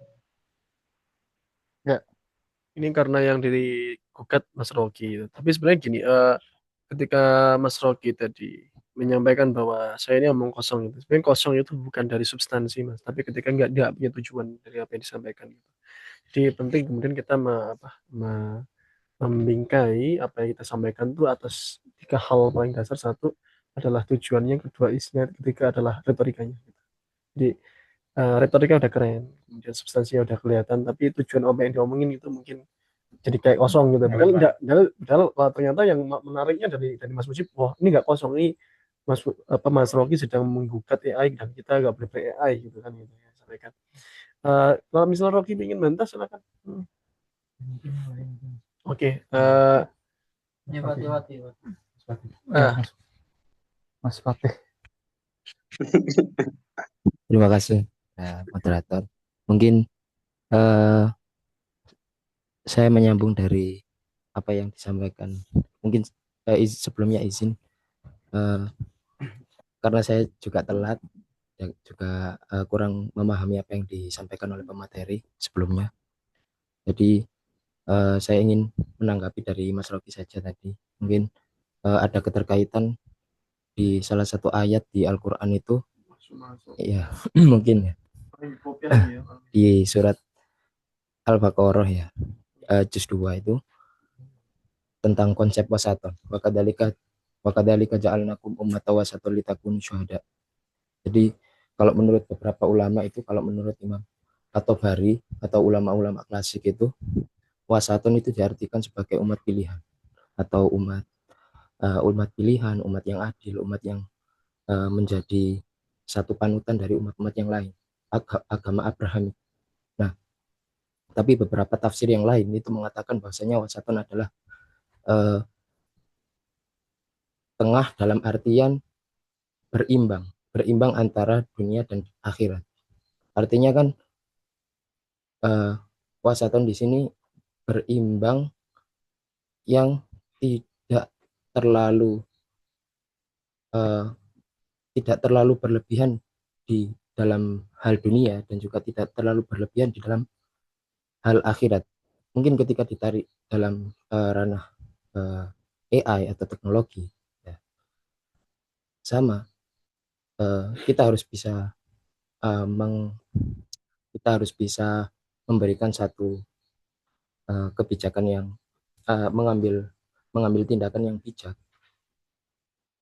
Ini karena yang digugat Mas Rocky itu. Tapi sebenarnya gini, ketika Mas Rocky tadi menyampaikan bahwa saya ini omong kosong itu, sebenarnya kosong itu bukan dari substansi Mas, tapi ketika nggak punya tujuan dari apa yang disampaikan gitu. Jadi penting kemudian kita membingkai apa yang kita sampaikan itu atas 3 hal paling dasar. Satu adalah tujuannya, kedua isinya, ketiga adalah retorikanya gitu. Jadi retorika udah keren, kemudian substansinya udah kelihatan, tapi tujuan apa yang diomongin itu mungkin jadi kayak kosong gitu. Padahal enggak, padahal ternyata yang menariknya dari Mas Mujib, wah ini nggak kosong, ini Mas Rocky sedang menggugat AI dan kita nggak boleh pakai AI gitu kan, gitu ya sampaikan. Kalau misalnya Rocky ingin bantah silakan. Oke. Mas Fatih. Terima kasih, moderator. Mungkin saya menyambung dari apa yang disampaikan. Mungkin sebelumnya izin, karena saya juga telat, juga kurang memahami apa yang disampaikan oleh pemateri sebelumnya. Jadi saya ingin menanggapi dari Mas Rocky saja tadi. Mungkin ada keterkaitan di salah satu ayat di Al-Quran itu, ya mungkin ya, di surat Al-Baqarah ya, juz 2 itu tentang konsep wasaton. Wakadzalika ja'alnakum ummatan wasatan litakunu syuhada. Jadi kalau menurut beberapa ulama itu, kalau menurut Imam At-Tabari atau ulama-ulama klasik itu, wasaton itu diartikan sebagai umat pilihan atau umat pilihan, umat yang adil, umat yang menjadi satu panutan dari umat-umat yang lain, agama Abraham. Nah, tapi beberapa tafsir yang lain itu mengatakan bahwasanya wasaton adalah tengah dalam artian berimbang antara dunia dan akhirat. Artinya kan wasaton di sini berimbang yang tidak terlalu berlebihan di dalam hal dunia dan juga tidak terlalu berlebihan di dalam hal akhirat. Mungkin ketika ditarik dalam ranah AI atau teknologi, ya, sama, kita harus bisa memberikan satu kebijakan yang mengambil tindakan yang bijak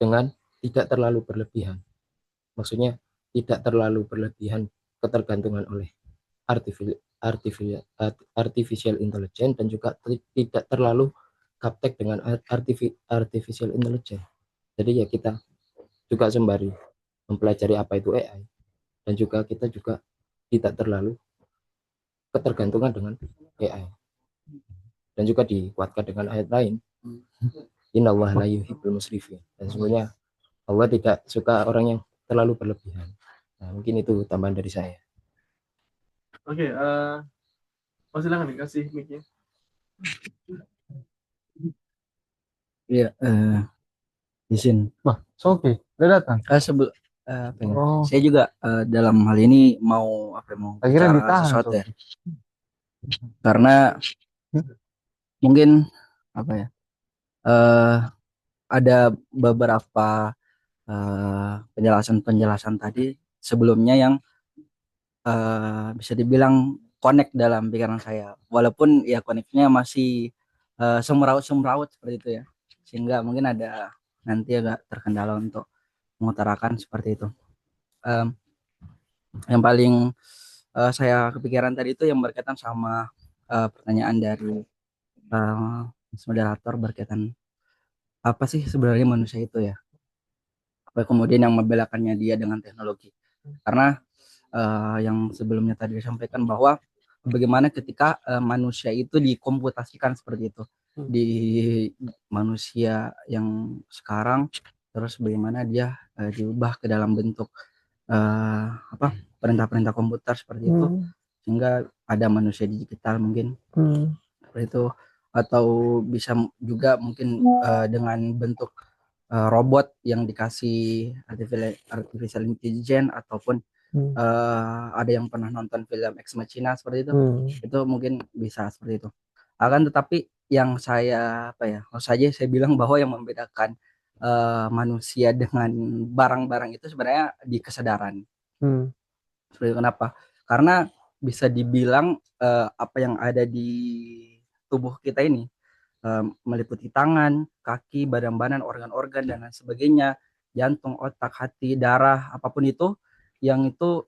dengan tidak terlalu berlebihan. Maksudnya tidak terlalu berlebihan ketergantungan oleh artificial intelligence dan juga tidak terlalu gaptek dengan artificial intelligence. Jadi ya kita juga sembari mempelajari apa itu AI dan juga kita juga tidak terlalu ketergantungan dengan AI. Dan juga dikuatkan dengan ayat lain, innallaha la yuhibbul musrifin. Dan sebenarnya Allah tidak suka orang yang terlalu berlebihan. Nah, mungkin itu tambahan dari saya. Oke, silakan dikasih mic-nya. Iya, izin. Wah, Sofi, udah datang. Saya juga dalam hal ini mau Akhirnya bicara ditahan, sesuatu ya. Sofi. Karena mungkin ada beberapa penjelasan tadi sebelumnya yang bisa dibilang connect dalam pikiran saya, walaupun ya connectnya masih semeraut seperti itu ya, sehingga mungkin ada nanti agak terkendala untuk mengutarakan seperti itu. Em, yang paling saya kepikiran tadi itu yang berkaitan sama pertanyaan dari moderator berkaitan apa sih sebenarnya manusia itu ya? Apa kemudian yang membedakannya dia dengan teknologi? Karena yang sebelumnya tadi disampaikan bahwa bagaimana ketika manusia itu dikomputasikan seperti itu di manusia yang sekarang, terus bagaimana dia diubah ke dalam bentuk apa perintah-perintah komputer seperti itu, sehingga ada manusia digital mungkin seperti itu, atau bisa juga mungkin dengan bentuk robot yang dikasih artificial intelligence, ataupun ada yang pernah nonton film Ex Machina seperti itu mungkin bisa seperti itu. Akan tetapi yang saya apa ya, harus saja saya bilang bahwa yang membedakan manusia dengan barang-barang itu sebenarnya di kesadaran. Seperti itu. Kenapa? Karena bisa dibilang apa yang ada di tubuh kita ini meliputi tangan, kaki, badan-badan, organ-organ dan lain sebagainya, jantung, otak, hati, darah, apapun itu, yang itu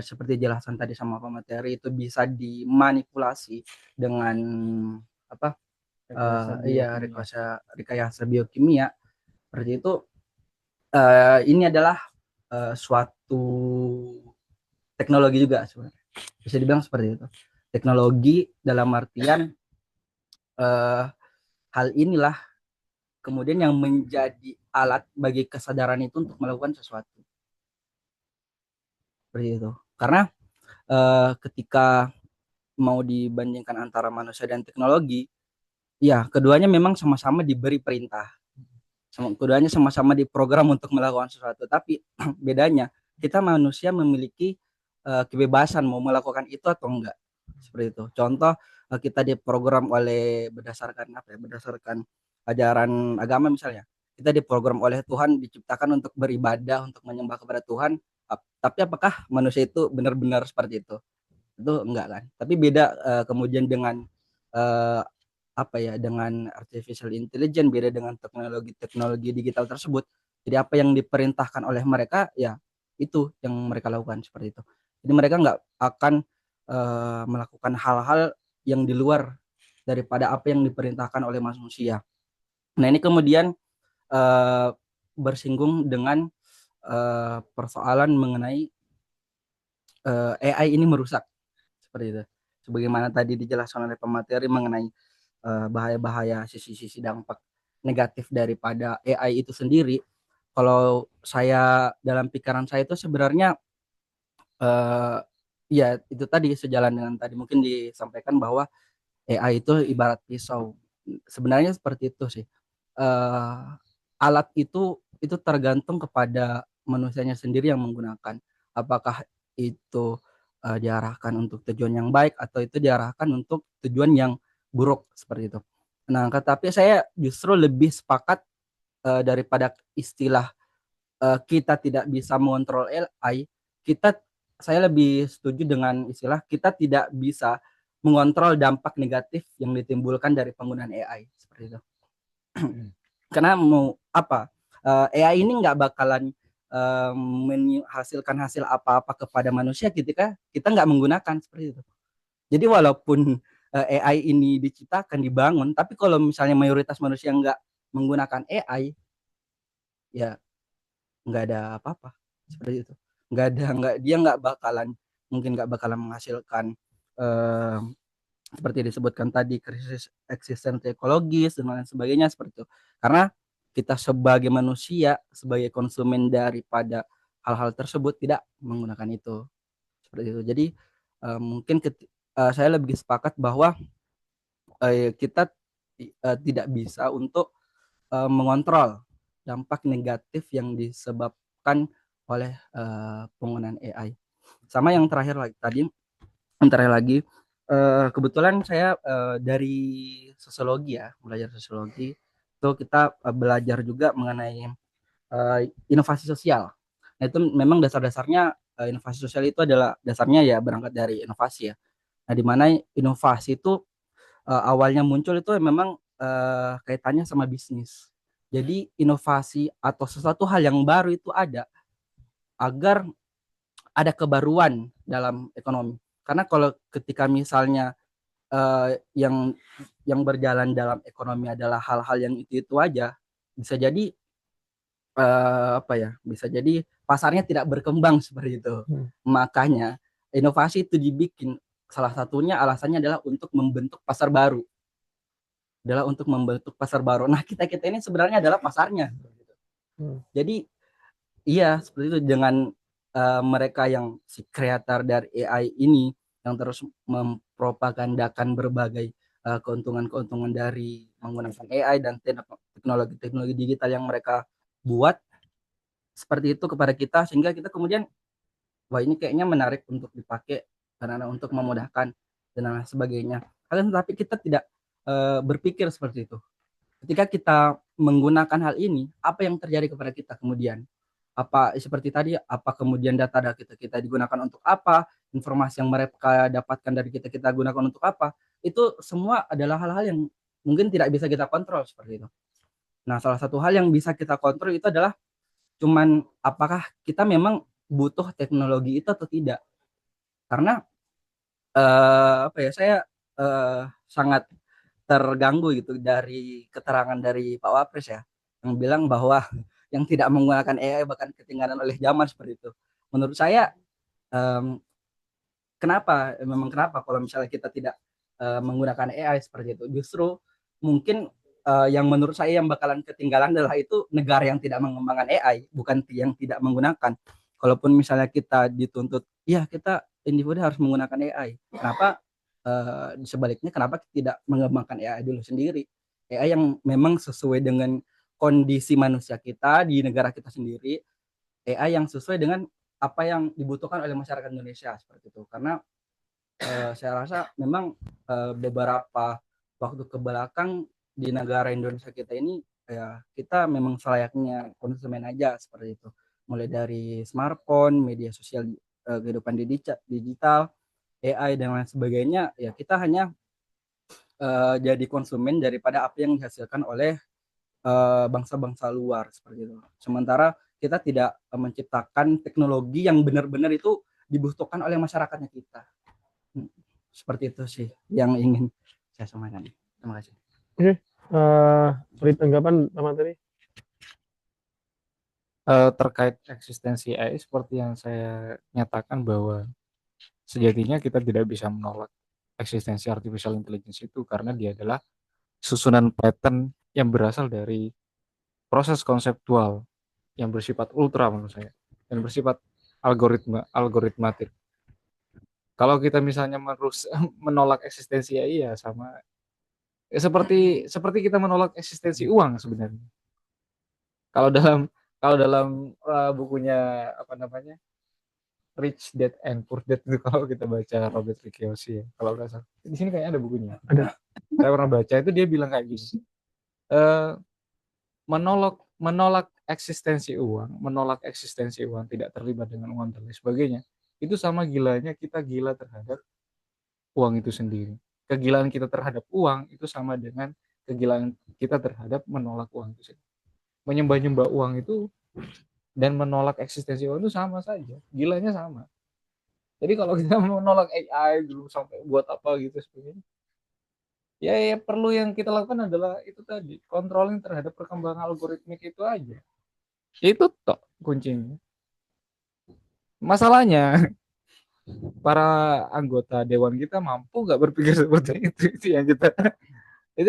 seperti jelasan tadi sama Pak Materi, itu bisa dimanipulasi dengan apa? Rekayasa biokimia. Seperti itu. Ini adalah suatu teknologi juga sebenarnya. Bisa dibilang seperti itu. Teknologi dalam artian hal inilah kemudian yang menjadi alat bagi kesadaran itu untuk melakukan sesuatu. Seperti itu. Karena ketika mau dibandingkan antara manusia dan teknologi, ya keduanya memang sama-sama diberi perintah. Keduanya sama-sama diprogram untuk melakukan sesuatu. Tapi bedanya kita manusia memiliki kebebasan mau melakukan itu atau enggak. Seperti itu. Contoh kita diprogram oleh berdasarkan apa ya? Berdasarkan ajaran agama misalnya. Kita diprogram oleh Tuhan, diciptakan untuk beribadah, untuk menyembah kepada Tuhan. Tapi apakah manusia itu benar-benar seperti itu? Itu enggak kan. Tapi beda kemudian dengan apa ya, dengan artificial intelligence, beda dengan teknologi digital tersebut. Jadi apa yang diperintahkan oleh mereka ya itu yang mereka lakukan seperti itu. Jadi mereka nggak akan melakukan hal-hal yang di luar daripada apa yang diperintahkan oleh manusia. Nah ini kemudian bersinggung dengan persoalan mengenai AI ini merusak seperti itu. Sebagaimana tadi dijelaskan oleh pemateri mengenai bahaya-bahaya sisi-sisi dampak negatif daripada AI itu sendiri. Kalau saya dalam pikiran saya itu sebenarnya ya itu tadi sejalan dengan tadi mungkin disampaikan bahwa AI itu ibarat pisau. Sebenarnya seperti itu sih. Alat itu tergantung kepada manusianya sendiri yang menggunakan. Apakah itu diarahkan untuk tujuan yang baik atau itu diarahkan untuk tujuan yang buruk seperti itu. Nah, tetapi saya justru lebih sepakat daripada istilah kita tidak bisa mengontrol AI, saya lebih setuju dengan istilah kita tidak bisa mengontrol dampak negatif yang ditimbulkan dari penggunaan AI seperti itu. Karena mau apa? AI ini nggak bakalan menghasilkan hasil apa-apa kepada manusia ketika kita nggak menggunakan seperti itu. Jadi walaupun AI ini diciptakan, dibangun, tapi kalau misalnya mayoritas manusia nggak menggunakan AI, ya nggak ada apa-apa seperti itu. Dia nggak bakalan menghasilkan seperti disebutkan tadi krisis eksistensi ekologis dan lain sebagainya seperti itu. Karena kita sebagai manusia, sebagai konsumen daripada hal-hal tersebut tidak menggunakan itu seperti itu. Jadi mungkin saya lebih sepakat bahwa kita tidak bisa untuk mengontrol dampak negatif yang disebabkan oleh penggunaan AI. Sama yang terakhir lagi kebetulan saya dari sosiologi ya, belajar sosiologi itu kita belajar juga mengenai inovasi sosial. Nah itu memang dasar-dasarnya inovasi sosial itu adalah dasarnya ya berangkat dari inovasi ya. Nah di mana inovasi itu awalnya muncul itu memang kaitannya sama bisnis. Jadi inovasi atau sesuatu hal yang baru itu ada agar ada kebaruan dalam ekonomi. Karena kalau ketika misalnya yang berjalan dalam ekonomi adalah hal-hal yang itu aja, bisa jadi apa ya? Bisa jadi pasarnya tidak berkembang seperti itu. Makanya inovasi itu dibikin, salah satunya alasannya adalah untuk membentuk pasar baru. Nah, kita ini sebenarnya adalah pasarnya. Jadi iya, seperti itu dengan mereka yang si kreator dari AI ini yang terus mempropagandakan berbagai keuntungan-keuntungan dari menggunakan AI dan teknologi-teknologi digital yang mereka buat seperti itu kepada kita, sehingga kita kemudian wah ini kayaknya menarik untuk dipakai karena untuk memudahkan dan lain sebagainya. Tetapi kita tidak berpikir seperti itu. Ketika kita menggunakan hal ini, apa yang terjadi kepada kita kemudian? Apa seperti tadi, apa kemudian data kita digunakan untuk apa, informasi yang mereka dapatkan dari kita gunakan untuk apa, itu semua adalah hal-hal yang mungkin tidak bisa kita kontrol seperti itu. Nah, salah satu hal yang bisa kita kontrol itu adalah cuman apakah kita memang butuh teknologi itu atau tidak. Karena saya sangat terganggu gitu dari keterangan dari Pak Wapres ya, yang bilang bahwa yang tidak menggunakan AI bahkan ketinggalan oleh zaman seperti itu. Menurut saya kenapa kalau misalnya kita tidak menggunakan AI seperti itu, justru mungkin yang menurut saya yang bakalan ketinggalan adalah itu negara yang tidak mengembangkan AI, bukan yang tidak menggunakan. Kalaupun misalnya kita dituntut, ya kita individu harus menggunakan AI. Kenapa sebaliknya kenapa tidak mengembangkan AI dulu sendiri? AI yang memang sesuai dengan kondisi manusia kita di negara kita sendiri, AI yang sesuai dengan apa yang dibutuhkan oleh masyarakat Indonesia seperti itu. Karena saya rasa memang beberapa waktu ke belakang di negara Indonesia kita ini ya kita memang selayaknya konsumen aja seperti itu. Mulai dari smartphone, media sosial, kehidupan digital, AI dan lain sebagainya, ya kita hanya jadi konsumen daripada apa yang dihasilkan oleh bangsa-bangsa luar seperti itu. Sementara kita tidak menciptakan teknologi yang benar-benar itu dibutuhkan oleh masyarakatnya kita. Seperti itu sih yang ingin saya sampaikan. Terima kasih. Oke, beri tanggapan Pak tadi. Terkait eksistensi AI seperti yang saya nyatakan bahwa sejatinya kita tidak bisa menolak eksistensi artificial intelligence itu karena dia adalah susunan pattern yang berasal dari proses konseptual yang bersifat ultra menurut saya dan bersifat algoritmatik. Kalau kita misalnya menolak eksistensi AI ya sama ya seperti kita menolak eksistensi uang sebenarnya. Kalau dalam bukunya apa namanya Rich Dad and Poor Dad itu kalau kita baca Robert Kiyosaki ya, kalau nggak salah di sini kayaknya ada bukunya. Ada. Saya pernah baca itu dia bilang kayak gini. Menolak eksistensi uang, tidak terlibat dengan uang dan lain sebagainya, itu sama gilanya kita gila terhadap uang itu sendiri. Kegilaan kita terhadap uang itu sama dengan kegilaan kita terhadap menolak uang itu sendiri. Menyembah-nyembah uang itu dan menolak eksistensi uang itu sama saja, gilanya sama. Jadi kalau kita menolak AI dulu sampai buat apa gitu sebagainya, ya perlu yang kita lakukan adalah itu tadi, controlling terhadap perkembangan algoritmik itu aja. Itu tok kuncinya. Masalahnya para anggota dewan kita mampu nggak berpikir seperti itu yang kita itu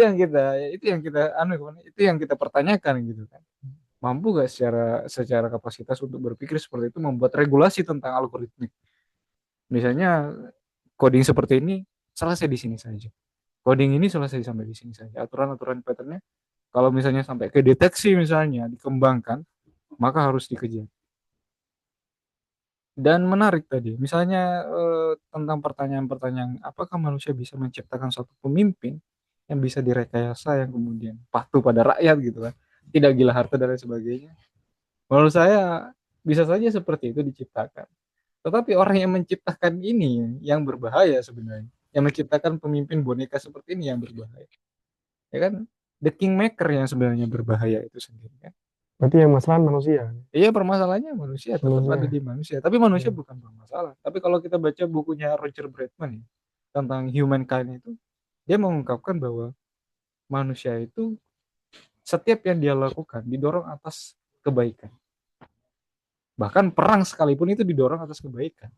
yang kita pertanyakan gitu kan. Mampu nggak secara kapasitas untuk berpikir seperti itu, membuat regulasi tentang algoritmik. Misalnya coding seperti ini selesai di sini saja. Coding ini selesai sampai di sini saja. Aturan-aturan patternnya kalau misalnya sampai ke deteksi misalnya dikembangkan, maka harus dikejar. Dan menarik tadi, misalnya tentang pertanyaan-pertanyaan, apakah manusia bisa menciptakan suatu pemimpin yang bisa direkayasa yang kemudian patuh pada rakyat gitu kan, tidak gila harta dan lain sebagainya. Menurut saya bisa saja seperti itu diciptakan. Tetapi orang yang menciptakan ini yang berbahaya sebenarnya. Yang menciptakan pemimpin boneka seperti ini yang berbahaya. Ya kan? the kingmaker yang sebenarnya berbahaya itu sendiri kan. Berarti yang masalah manusia. Iya, permasalahannya manusia tetap Manusia. ada di manusia, tapi manusia Iya. bukan bermasalah. Tapi kalau kita baca bukunya Roger Bretman ya, tentang humankind itu, dia mengungkapkan bahwa manusia itu setiap yang dia lakukan didorong atas kebaikan. Bahkan perang sekalipun itu didorong atas kebaikan.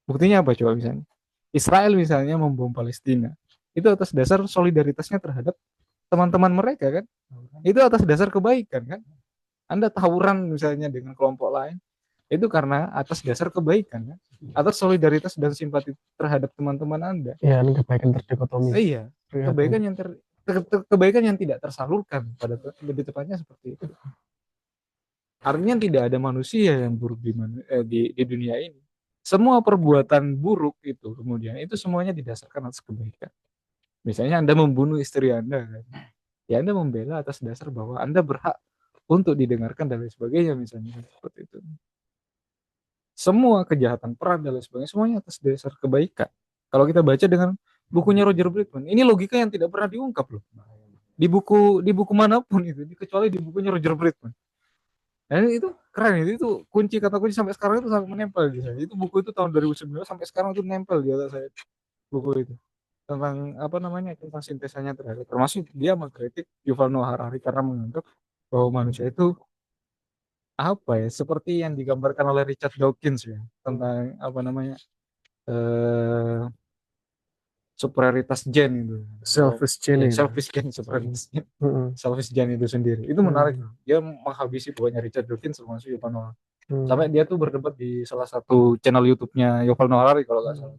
Buktinya apa coba misalnya? Israel misalnya membom Palestina. Itu atas dasar solidaritasnya terhadap teman-teman mereka kan. Itu atas dasar kebaikan kan. Anda tawuran misalnya dengan kelompok lain, itu karena atas dasar kebaikan kan. Atas solidaritas dan simpati terhadap teman-teman Anda. Iya, ini kebaikan terdikotomi. Iya, kebaikan yang tidak tersalurkan, pada lebih tepatnya seperti itu. Artinya tidak ada manusia yang buruk di dunia ini. Semua perbuatan buruk itu kemudian itu semuanya didasarkan atas kebaikan. Misalnya Anda membunuh istri Anda kan. Ya Anda membela atas dasar bahwa Anda berhak untuk didengarkan dan lain sebagainya misalnya seperti itu. Semua kejahatan perang dan lain sebagainya semuanya atas dasar kebaikan. Kalau kita baca dengan bukunya Roger Bretman, ini logika yang tidak pernah diungkap loh. Di buku manapun itu, kecuali di bukunya Roger Bretman. Dan itu keren itu kunci kata kunci sampai sekarang itu sampai menempel di saya. Itu buku itu tahun 2019 sampai sekarang itu nempel di atas saya buku itu. Tentang apa namanya? Tentang sintesanya terhadap termasuk dia mengkritik Yuval Noah Harari karena menganggap bahwa manusia itu apa ya? Seperti yang digambarkan oleh Richard Dawkins ya, tentang apa namanya? Superioritas gen itu. Selfish gen. Selfish gen, superioritas gen. Selfish gen itu sendiri. Itu menarik. Dia menghabisi buahnya Richard Dawkins termasuk Yuval Noah. Sampai dia tuh berdebat di salah satu channel YouTube-nya Yuval Noah Harari kalau nggak salah.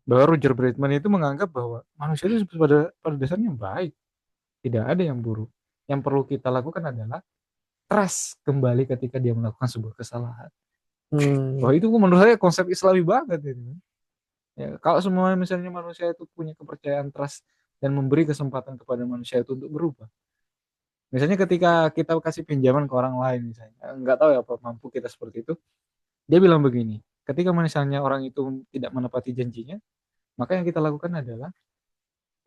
Bahwa Roger Bretman itu menganggap bahwa manusia itu pada dasarnya baik. Tidak ada yang buruk. Yang perlu kita lakukan adalah trust kembali ketika dia melakukan sebuah kesalahan. Wah itu menurut saya konsep Islami banget itu. Ya, kalau semua misalnya manusia itu punya kepercayaan trust dan memberi kesempatan kepada manusia itu untuk berubah. Misalnya ketika kita kasih pinjaman ke orang lain misalnya, nggak tahu ya apa mampu kita seperti itu. Dia bilang begini, ketika misalnya orang itu tidak menepati janjinya, maka yang kita lakukan adalah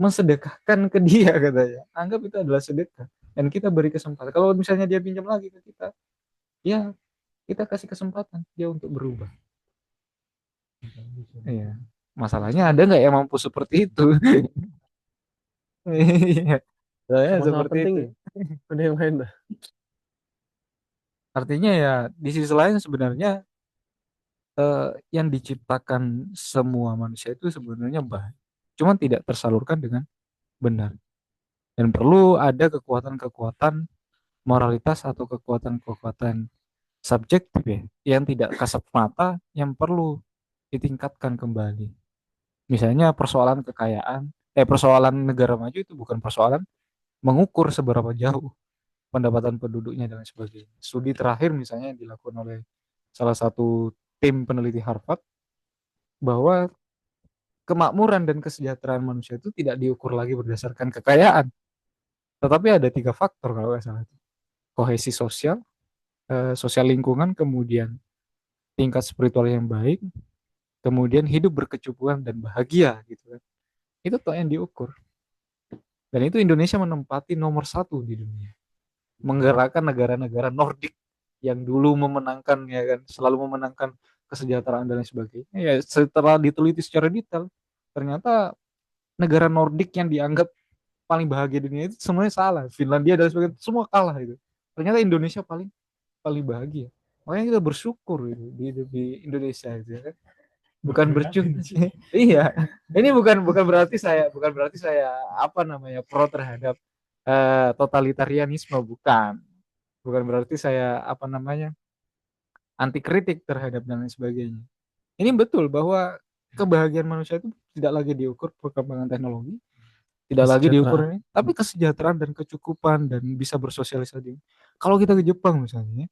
mensedekahkan ke dia katanya. Anggap itu adalah sedekah dan kita beri kesempatan. Kalau misalnya dia pinjam lagi ke kita, ya kita kasih kesempatan dia untuk berubah. Iya. Masalahnya ada nggak yang mampu seperti itu? Iya, saya seperti itu. Ada yang lain dah. Artinya ya di sisi lain sebenarnya yang diciptakan semua manusia itu sebenarnya baik, cuma tidak tersalurkan dengan benar. Dan perlu ada kekuatan-kekuatan moralitas atau kekuatan-kekuatan subjektif ya, yang tidak kasat mata, yang perlu ditingkatkan kembali. Misalnya persoalan kekayaan, persoalan negara maju itu bukan persoalan mengukur seberapa jauh pendapatan penduduknya dan sebagainya. Studi terakhir misalnya yang dilakukan oleh salah satu tim peneliti Harvard bahwa kemakmuran dan kesejahteraan manusia itu tidak diukur lagi berdasarkan kekayaan, tetapi ada 3 faktor kalau nggak salah. Kohesi sosial, sosial lingkungan, kemudian tingkat spiritual yang baik, kemudian hidup berkecukupan dan bahagia gitu kan. Itu tuh yang diukur. Dan itu Indonesia menempati nomor 1 di dunia. Menggerakkan negara-negara Nordik yang dulu memenangkan ya kan, selalu memenangkan kesejahteraan dan lain sebagainya. Ya setelah diteliti secara detail, ternyata negara Nordik yang dianggap paling bahagia di dunia itu semuanya salah. Finlandia dan sebagainya semua kalah itu. Ternyata Indonesia paling bahagia. Makanya kita bersyukur itu di Indonesia itu ya kan. Bukan bercunda. Iya. Ini bukan berarti saya apa namanya pro terhadap totalitarianisme, bukan berarti saya apa namanya anti kritik terhadap dan lain sebagainya. Ini betul bahwa kebahagiaan manusia itu tidak lagi diukur perkembangan teknologi, tidak lagi diukur ini, tapi kesejahteraan dan kecukupan dan bisa bersosialisasi. Kalau kita ke Jepang misalnya,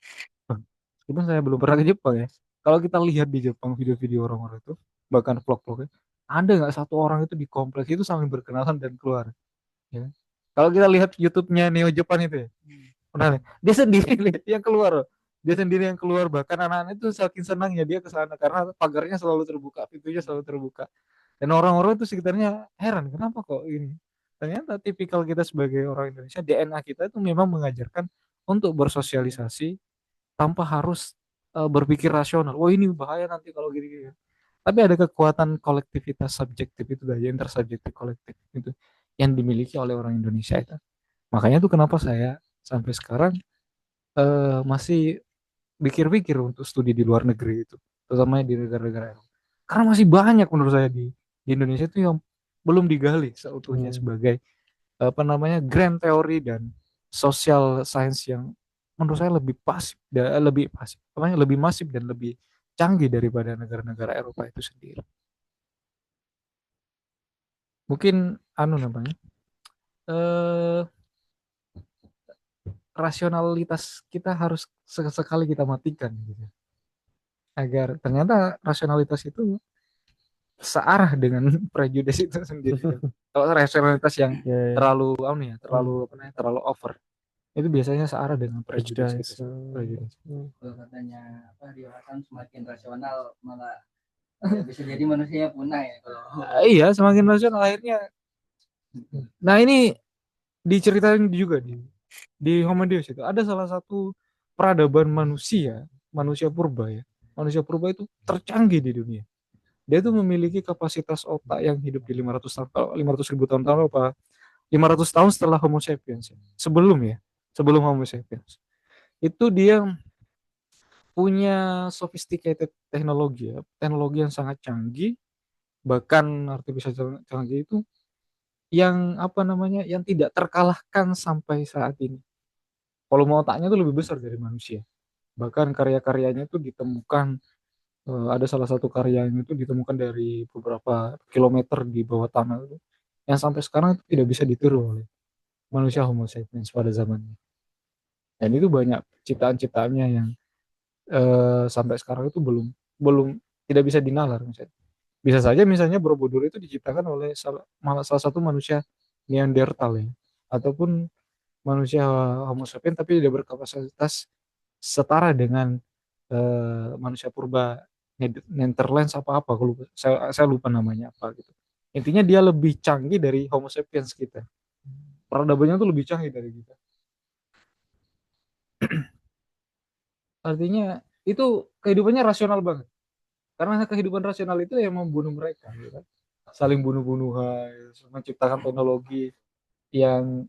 meskipun saya belum pernah ke Jepang ya, kalau kita lihat di Jepang video-video orang-orang itu, bahkan vlog-vlognya, ada nggak satu orang itu di kompleks itu sambil berkenalan dan keluar. Ya. Kalau kita lihat YouTube-nya Neo Japan itu ya, dia sendiri yang keluar. Dia sendiri yang keluar, bahkan anak-anak itu saking senangnya dia ke sana karena pagarnya selalu terbuka, pintunya selalu terbuka. Dan orang-orang itu sekitarnya heran, kenapa kok ini? ternyata tipikal kita sebagai orang Indonesia, DNA kita itu memang mengajarkan untuk bersosialisasi tanpa harus berpikir rasional. Wah ini bahaya nanti kalau gini-gini. Tapi ada kekuatan kolektivitas subjektif itu tadi, intersubjektif kolektif itu yang dimiliki oleh orang Indonesia itu. Makanya tuh kenapa saya sampai sekarang masih pikir-pikir untuk studi di luar negeri itu, terutama di negara-negara Eropa. Karena masih banyak menurut saya di Indonesia itu yang belum digali seutuhnya sebagai apa namanya grand teori dan social science yang menurut saya lebih pasif, lebih pasif, lebih masif dan lebih canggih daripada negara-negara Eropa itu sendiri. Mungkin namanya eh rasionalitas kita harus sekali kita matikan gitu. Agar ternyata rasionalitas itu searah dengan prejudice itu sendiri. Kalau rasionalitas yang terlalu terlalu over, itu biasanya searah dengan prejudice itu. Kalau katanya Rio Hasan, semakin rasional malah bisa jadi manusia punah ya kalau. Iya, semakin rasional akhirnya. Nah ini diceritain juga di Homo Deus itu ada salah satu peradaban manusia purba ya. Manusia purba itu tercanggih di dunia. Dia itu memiliki kapasitas otak yang hidup di 500 tahun, 500.000 tahun apa 500 tahun setelah Homo sapiens. Sebelum Homo sapiens. Itu dia punya sophisticated teknologi yang sangat canggih, bahkan artificial canggih itu yang yang tidak terkalahkan sampai saat ini. Volume otaknya itu lebih besar dari manusia. Bahkan karya-karyanya itu ditemukan, ada salah satu karya yang itu ditemukan dari beberapa kilometer di bawah tanah itu, yang sampai sekarang itu tidak bisa ditiru oleh manusia Homo sapiens pada zamannya. Dan itu banyak ciptaan-ciptaannya yang sampai sekarang itu belum tidak bisa dinalar misalnya. Bisa saja misalnya Borobudur itu diciptakan oleh salah satu manusia Neanderthal ya, ataupun manusia Homo sapiens tapi tidak berkapasitas setara dengan manusia purba Netherlands apa saya lupa namanya apa gitu. Intinya dia lebih canggih dari Homo sapiens kita. Peradabannya tuh lebih canggih dari kita. Artinya itu kehidupannya rasional banget. Karena kehidupan rasional itu yang membunuh mereka, gitu kan? Saling bunuh-bunuhan, menciptakan teknologi yang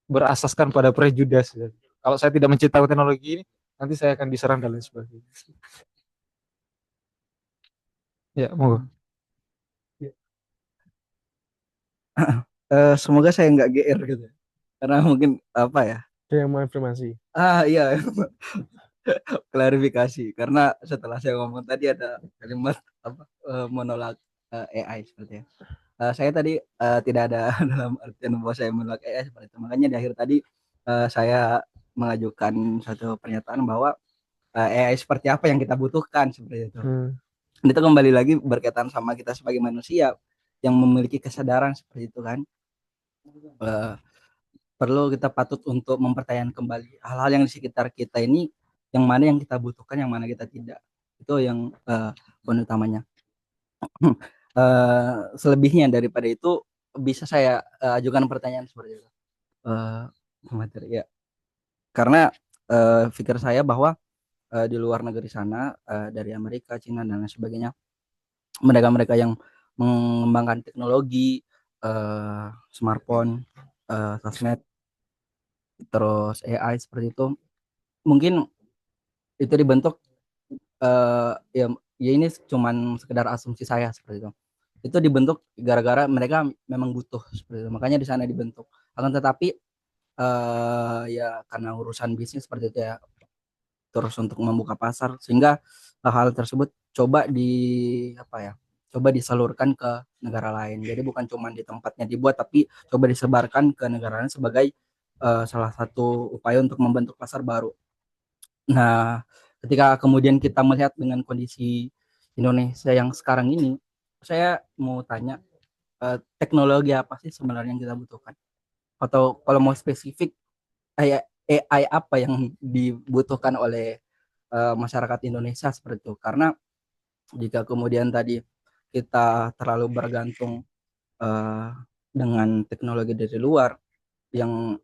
berasaskan pada prejudice. Ya. Kalau saya tidak menciptakan teknologi ini, nanti saya akan diserang dan lain sebagainya. Ya, mau. Semoga saya nggak GR gitu, karena mungkin apa ya? Dia yang mau informasi. Iya, klarifikasi. Karena setelah saya ngomong tadi ada kalimat menolak AI seperti ya. Saya tadi tidak ada dalam artian bahwa saya menolak AI seperti itu. Makanya di akhir tadi saya mengajukan satu pernyataan bahwa AI seperti apa yang kita butuhkan seperti itu. Itu kembali lagi berkaitan sama kita sebagai manusia yang memiliki kesadaran seperti itu kan. Perlu kita patut untuk mempertanyakan kembali hal-hal yang di sekitar kita ini, yang mana yang kita butuhkan, yang mana kita tidak. Itu yang poin utamanya. Selebihnya daripada itu bisa saya ajukan pertanyaan seperti itu. Materi ya. Karena pikir saya bahwa di luar negeri sana, dari Amerika, Cina dan lain sebagainya, mereka-mereka yang mengembangkan teknologi, smartphone, sosmed, terus AI seperti itu, mungkin itu dibentuk ya ini cuman sekedar asumsi saya seperti itu dibentuk gara-gara mereka memang butuh seperti itu, makanya di sana dibentuk. Akan tetapi ya karena urusan bisnis seperti itu ya, terus untuk membuka pasar, sehingga hal tersebut coba disalurkan ke negara lain. Jadi bukan cuma di tempatnya dibuat, tapi coba disebarkan ke negara lain sebagai salah satu upaya untuk membentuk pasar baru. Nah, ketika kemudian kita melihat dengan kondisi Indonesia yang sekarang ini, saya mau tanya, teknologi apa sih sebenarnya yang kita butuhkan? Atau kalau mau spesifik, AI apa yang dibutuhkan oleh masyarakat Indonesia seperti itu? Karena jika kemudian tadi kita terlalu bergantung dengan teknologi dari luar yang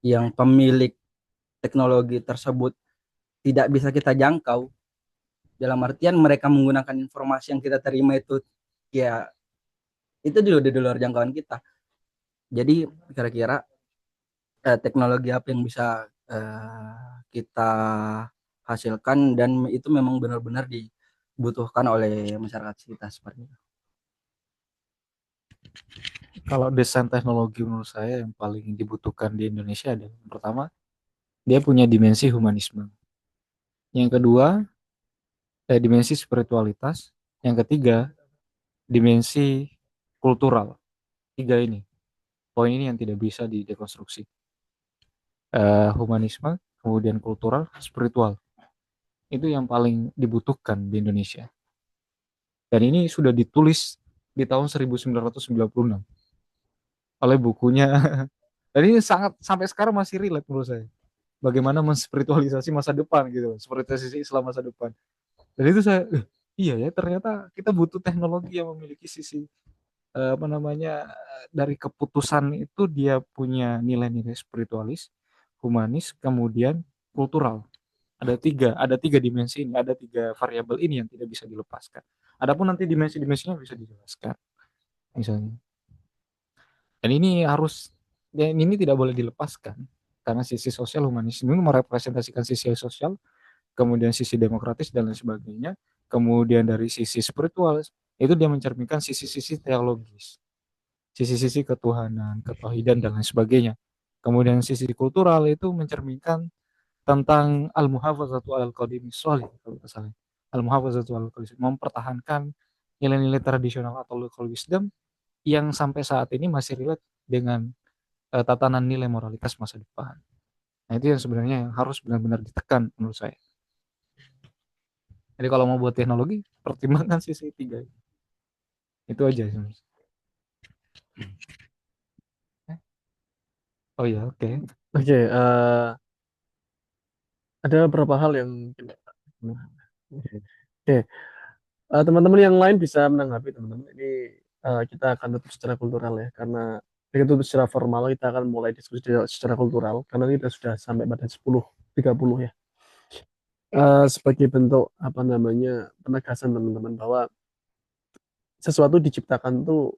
yang pemilik teknologi tersebut tidak bisa kita jangkau, dalam artian mereka menggunakan informasi yang kita terima itu ya itu di luar jangkauan kita. Jadi kira-kira teknologi apa yang bisa kita hasilkan dan itu memang benar-benar dibutuhkan oleh masyarakat kita seperti itu. Kalau desain teknologi menurut saya yang paling dibutuhkan di Indonesia adalah yang pertama, dia punya dimensi humanisme. Yang kedua, dimensi spiritualitas. Yang ketiga, dimensi kultural. Tiga ini, poin ini yang tidak bisa didekonstruksi. Humanisme, kemudian kultural, spiritual. Itu yang paling dibutuhkan di Indonesia. Dan ini sudah ditulis di tahun 1996 oleh bukunya. Dan ini sangat sampai sekarang masih relate menurut saya. Bagaimana menspiritualisasi masa depan gitu, spiritualisasi Islam masa depan. Dan itu saya, iya ya ternyata kita butuh teknologi yang memiliki sisi dari keputusan itu dia punya nilai-nilai spiritualis, humanis, kemudian kultural. Ada tiga dimensi ini, ada tiga variabel ini yang tidak bisa dilepaskan. Adapun nanti dimensi-dimensinya bisa dijelaskan, misalnya. Dan ini tidak boleh dilepaskan karena sisi sosial humanisme ini merepresentasikan sisi sosial, kemudian sisi demokratis dan lain sebagainya. Kemudian dari sisi spiritual itu dia mencerminkan sisi-sisi teologis, sisi-sisi ketuhanan, ketauhidan dan lain sebagainya. Kemudian sisi kultural itu mencerminkan tentang al-muhafazatu al-qadimi sholih, kalau salah. Al-muhafazatu al-qadimi, mempertahankan nilai-nilai tradisional atau local wisdom yang sampai saat ini masih relate dengan tatanan nilai moralitas masa depan. Nah, itu yang sebenarnya yang harus benar-benar ditekan menurut saya. Jadi kalau mau buat teknologi, pertimbangkan sisi tiga. Itu aja. Oh ya, oke. Oke, ada beberapa hal yang oke. Teman-teman yang lain bisa menanggapi teman-teman. Ini kita akan tutup secara kultural ya, karena kita tutup secara formal kita akan mulai diskusi secara kultural karena kita sudah sampai pada 10.30 ya. Sebagai bentuk apa namanya penegasan teman-teman bahwa sesuatu diciptakan tuh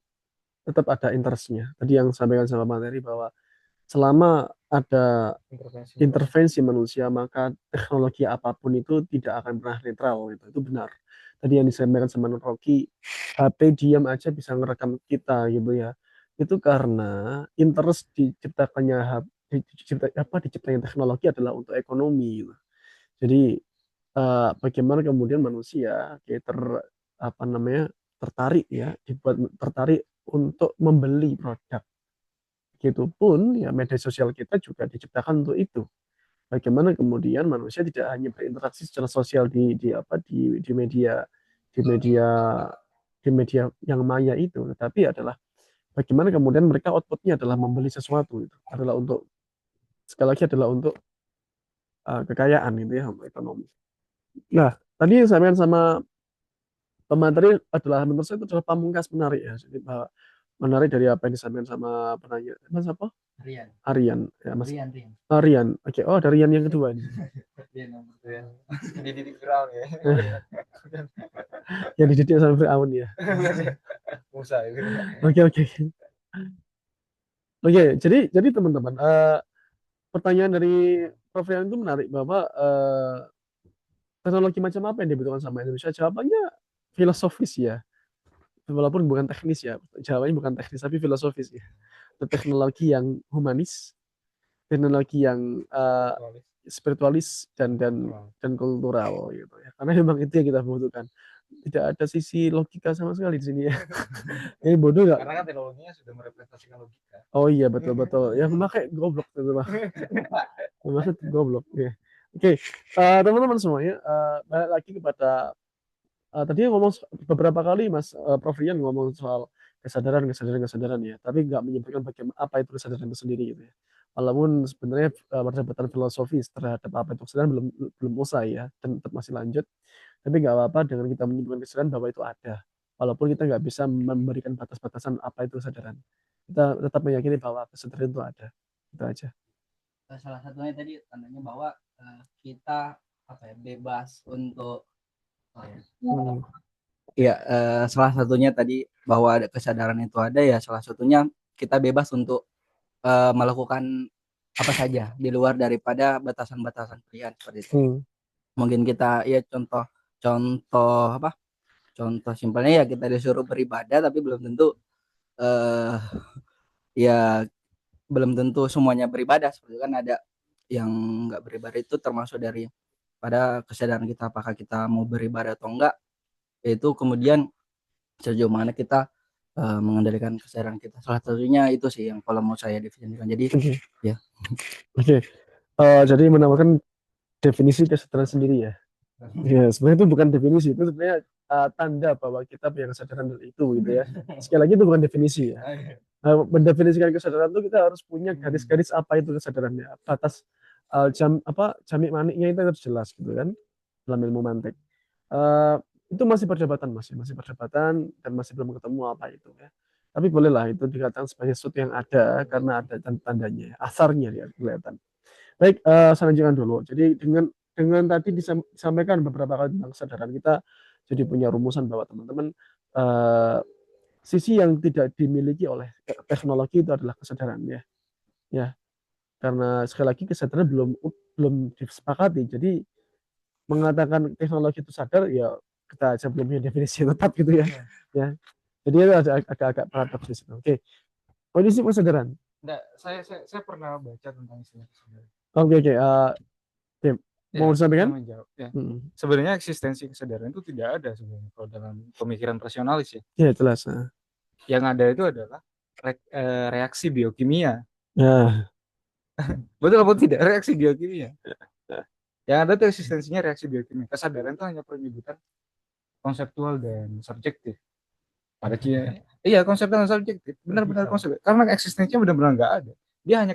tetap ada interestnya. Tadi yang sampaikan sama materi bahwa selama ada intervensi manusia maka teknologi apapun itu tidak akan pernah netral gitu. Itu benar. Tadi yang disampaikan sama Nur Rocky, HP diam aja bisa ngerekam kita gitu ya. Itu karena interest diciptanya teknologi adalah untuk ekonomi gitu. Jadi bagaimana kemudian manusia tertarik ya, dibuat tertarik untuk membeli produk. Begitupun ya media sosial kita juga diciptakan untuk itu. Bagaimana kemudian manusia tidak hanya berinteraksi secara sosial di media di media di media yang maya itu, tetapi adalah bagaimana kemudian mereka outputnya adalah membeli sesuatu itu adalah untuk sekali lagi adalah untuk kekayaan gitu ya, ekonomi. Nah, tadi yang saya sampaikan sama pemateri adalah menurut saya itu adalah pamungkas menarik ya. Jadi menarik dari apa yang disampaikan sama penanya. Mas apa? Rian. Arian. Ya, Mas. Rian. Rian. Oke. Oh, dari Rian yang kedua nih. Dididik Firaun ya. Yang dididik sama Firaun ya. Musa itu. Oke. Oke, jadi teman-teman, pertanyaan dari Prof. Rian itu menarik bahwa teknologi macam apa yang dibutuhkan sama Indonesia? Jawabannya filosofis ya. Walaupun bukan teknis ya, jawabannya bukan teknis tapi filosofis ya. Teknologi yang humanis, teknologi yang spiritualis dan kultural gitu ya. Karena memang itu yang kita butuhkan. Tidak ada sisi logika sama sekali di sini ya. Ini bodoh nggak? Karena kan teknologinya sudah merepresentasikan logika. Oh iya betul. Ya memakai goblok itu mah. Maksud goblok ya. Oke, teman-teman semuanya, balik lagi kepada tadi ngomong beberapa kali Mas Prof. Rian ngomong soal kesadaran ya, tapi nggak menyebutkan bagaimana apa itu kesadaran itu sendiri gitu ya. Walaupun sebenarnya perdebatan filosofis terhadap apa itu kesadaran belum usai ya, dan tetap masih lanjut. Tapi nggak apa-apa dengan kita menyebutkan kesadaran bahwa itu ada. walaupun kita nggak bisa memberikan batas-batasan apa itu kesadaran, kita tetap meyakini bahwa kesadaran itu ada. Itu aja. Salah satunya tadi tandanya bahwa kita bebas untuk ya salah satunya tadi bahwa ada kesadaran itu ada, ya salah satunya kita bebas untuk melakukan apa saja di luar daripada batasan-batasan pilihan seperti itu. Mungkin kita ya contoh simpelnya ya kita disuruh beribadah, tapi belum tentu ya belum tentu semuanya beribadah. Seperti kan ada yang nggak beribadah, itu termasuk dari pada kesadaran kita apakah kita mau beribadah atau enggak. Itu kemudian sejauh mana kita mengendalikan kesadaran kita. Salah satunya itu sih yang kalau mau saya definisikan. Jadi ya. Jadi menamakan definisi kesadaran sendiri ya. Ya, sebenarnya itu bukan definisi, itu sebenarnya tanda bahwa kita punya kesadaran dari itu gitu ya. Sekali lagi itu bukan definisi ya. Mendefinisikan kesadaran itu kita harus punya garis-garis apa itu kesadarannya. Batas jamik maniknya itu harus jelas gitu kan dalam ilmu mantik. Itu masih perdebatan masih perdebatan dan masih belum ketemu apa itu ya. Tapi bolehlah itu dikatakan sebagai sesuatu yang ada karena ada tandanya, asarnya ya kelihatan. Baik, saya lanjutkan dulu. Jadi dengan tadi disampaikan beberapa kali tentang kesadaran, kita jadi punya rumusan bahwa teman-teman sisi yang tidak dimiliki oleh teknologi itu adalah kesadaran ya. Karena sekali lagi kesadaran belum disepakati. Jadi mengatakan teknologi itu sadar ya kita aja belum punya definisi yang tetap gitu ya. Ya. Jadi itu agak paradoks di situ. Oke. Kondisi kesadaran. Enggak, saya pernah baca tentang istilah kesadaran. Oke. Mau disampaikan? Ya. Sebenarnya eksistensi kesadaran itu tidak ada sebenarnya kalau dalam pemikiran rasionalis ya. Ya, jelas. Yang ada itu adalah reaksi biokimia. Ya. Betul apa tidak? Reaksi biokimia. Yang ada itu eksistensinya reaksi biokimia. Kesadaran itu hanya penyebutan konseptual dan subjektif. Pada iya, konseptual dan subjektif. Benar-benar konsep. Karena eksistensinya benar-benar nggak ada. Dia hanya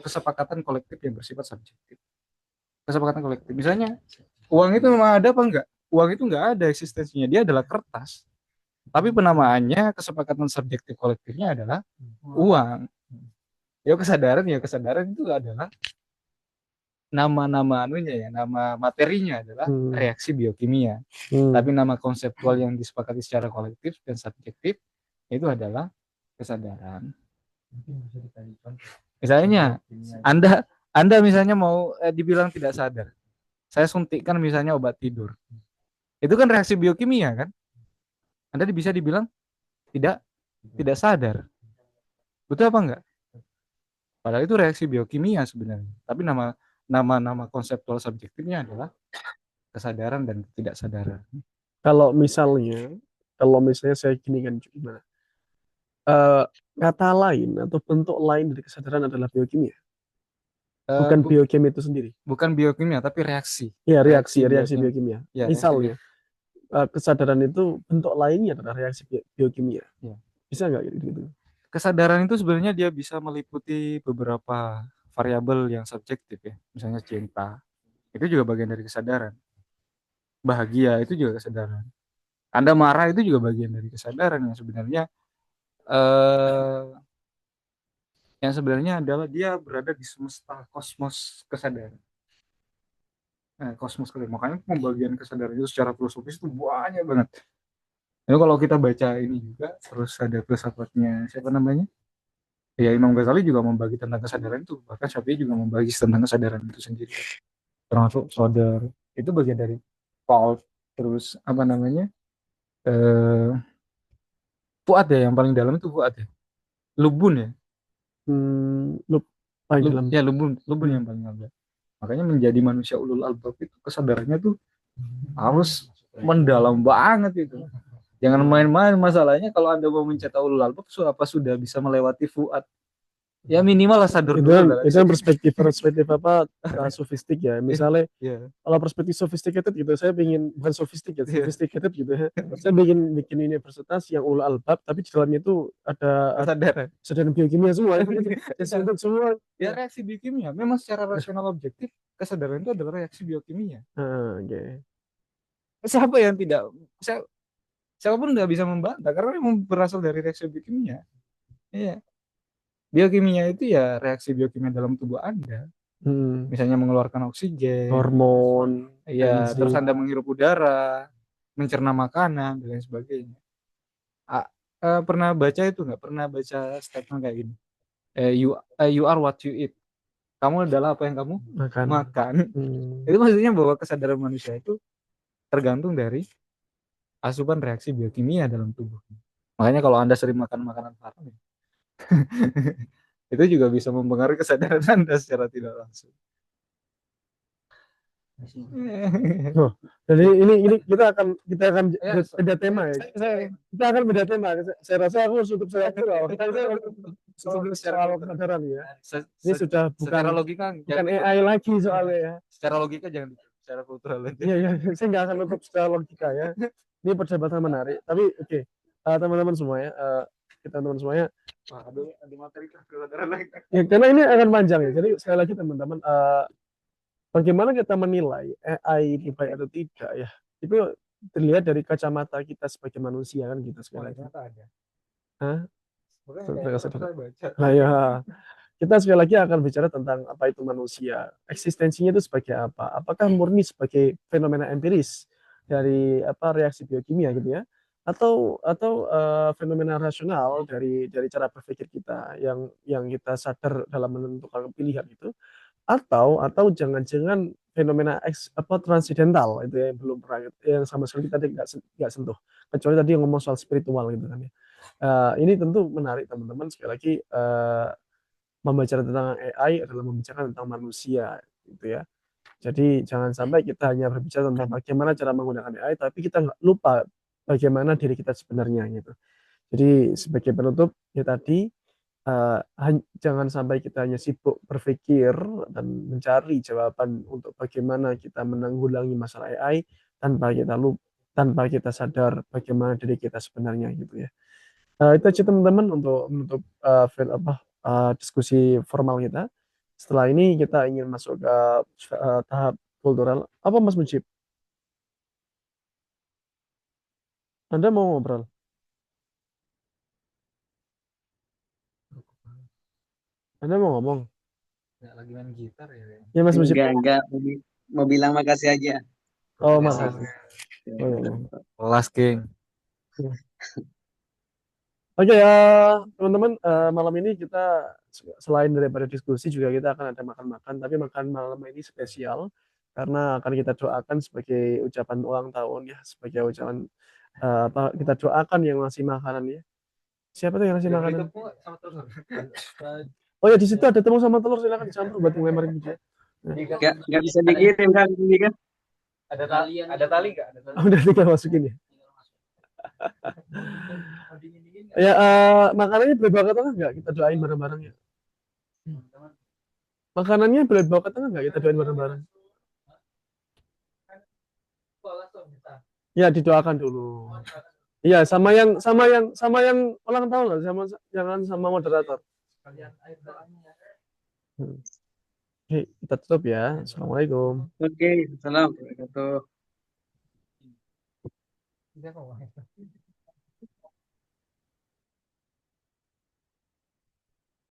kesepakatan kolektif yang bersifat subjektif. Kesepakatan kolektif. Misalnya, uang itu memang ada apa enggak? Uang itu enggak ada eksistensinya. Dia adalah kertas. Tapi penamaannya, kesepakatan subjektif kolektifnya adalah uang. Ya kesadaran itu adalah nama anunya ya, nama materinya adalah reaksi biokimia. Tapi nama konseptual yang disepakati secara kolektif dan subjektif itu adalah kesadaran. Misalnya, Anda misalnya mau dibilang tidak sadar. Saya suntikkan misalnya obat tidur. Itu kan reaksi biokimia kan? Anda bisa dibilang tidak sadar. Betul apa enggak? Padahal itu reaksi biokimia sebenarnya. Tapi nama konseptual subjektifnya adalah kesadaran dan ketidaksadaran. Kalau misalnya saya gini kan gimana? Kata lain atau bentuk lain dari kesadaran adalah biokimia. Bukan biokimia itu sendiri. Bukan biokimia tapi reaksi. Ya, reaksi biokimia. Ya, misalnya kesadaran itu bentuk lainnya adalah reaksi biokimia. Ya. Bisa nggak gitu? Kesadaran itu sebenarnya dia bisa meliputi beberapa variabel yang subjektif ya. Misalnya cinta, itu juga bagian dari kesadaran. Bahagia itu juga kesadaran. Anda marah itu juga bagian dari kesadaran yang sebenarnya adalah dia berada di semesta kosmos kesadaran. Kosmos kesadaran. Makanya pembagian kesadaran itu secara filosofis itu banyak banget. Jadi kalau kita baca ini juga, terus ada filsafatnya siapa namanya? Ya Imam Ghazali juga membagi tentang kesadaran itu, bahkan Syafi'i juga membagi tentang kesadaran itu sendiri. Termasuk sadar itu bagian dari fault, terus apa namanya? Fuad ya, yang paling dalam itu fuad ya. Lubun ya. Lubun yang paling dalam. Makanya menjadi manusia ulul albab itu kesadarannya tuh harus mendalam banget itu. Jangan main-main masalahnya kalau Anda mau mencetak ulul albab apa sudah bisa melewati fuad. Ya minimal lah sadar dulu. Itu perspektif apa sofistik ya. Misalnya kalau perspektif sophisticated gitu, saya ingin bukan sophisticated gitu ya. Saya bikin universitas yang ulul albab tapi di dalamnya itu ada kesadaran biokimia semua. Untuk semua ya reaksi biokimia. Memang secara rasional objektif kesadaran itu adalah reaksi biokimia. Oke. Siapa yang tidak siapapun nggak bisa membantah karena memang berasal dari reaksi biokimia. Iya. Biokimia itu ya reaksi biokimia dalam tubuh Anda. Misalnya mengeluarkan oksigen, hormon, ya, terus enzim. Anda menghirup udara, mencerna makanan, dan lain sebagainya. Pernah baca itu nggak? Pernah baca statement kayak gini. You are what you eat. Kamu adalah apa yang kamu makan. Itu maksudnya bahwa kesadaran manusia itu tergantung dari asupan reaksi biokimia dalam tubuh. Makanya kalau Anda sering makan makanan haram, itu juga bisa mempengaruhi kesadaran Anda secara tidak langsung. Oh, jadi ini kita akan beda tema ya. Kita akan beda tema. Saya rasa aku harus tutup saya soal kesadaran ya. Ini sudah bukan logika, bukan AI lagi soalnya ya. Secara logika jangan secara kultural aja. Iya, saya nggak akan tutup secara logika ya. Ini perdebatan menarik. Tapi oke, teman-teman semua ya, kita teman semuanya. Ada materi kesadaran lagi. Ya, karena ini akan panjang ya. Jadi sekali lagi teman-teman, bagaimana kita menilai AI ini baik atau tidak ya? Itu terlihat dari kacamata kita sebagai manusia kan gitu sekali lagi. Ada. Hah? Saya baca. Nah ya, kita sekali lagi akan bicara tentang apa itu manusia. Eksistensinya itu sebagai apa? Apakah murni sebagai fenomena empiris dari reaksi biokimia gitu ya? Atau fenomena rasional dari cara berpikir kita yang kita sadar dalam menentukan pilihan itu? Atau jangan-jangan fenomena transidental itu ya, yang belum pernah, yang sama sekali kita nggak sentuh, kecuali tadi yang ngomong soal spiritual gitu kan ya. Ini tentu menarik teman-teman, sekali lagi membicara tentang AI adalah membicarakan tentang manusia gitu ya. Jadi jangan sampai kita hanya berbicara tentang bagaimana cara menggunakan AI, tapi kita nggak lupa bagaimana diri kita sebenarnya gitu. Jadi sebagai penutup ya tadi, jangan sampai kita hanya sibuk berpikir dan mencari jawaban untuk bagaimana kita menanggulangi masalah AI tanpa kita sadar bagaimana diri kita sebenarnya gitu ya. Itu aja teman-teman untuk menutup diskusi formal kita. Setelah ini kita ingin masuk ke tahap kultural. Apa Mas Mujib? Anda mau ngobrol? Anda mau ngomong? Nggak lagi main gitar ya. Ya Mas Mujib. Enggak. Mau bilang makasih aja. Oh, makasih. Oh, ya. Kelas, King. Oke ya teman-teman, malam ini kita selain daripada diskusi juga kita akan ada makan-makan, tapi makan malam ini spesial karena akan kita doakan sebagai ucapan ulang tahun ya, sebagai ucapan kita doakan yang ngasih makanan ya. Siapa tuh yang ngasih makanan? Oh ya, di situ ada tepung sama telur, silakan dicampur buat ngelemparin meja. Nggak bisa dikirim kan ini kan? Ada tali nggak? Oh, udah tinggal masukin ya. Ya, makanannya boleh bawa ke tengah nggak? Kita doain bareng-bareng ya. Makanannya boleh bawa ke tengah nggak? Kita doain bareng-bareng. Ya, didoakan dulu. Iya, sama yang ulang tahun lah, jangan sama moderator. Oke, kita tutup ya. Assalamualaikum. Oke, salam.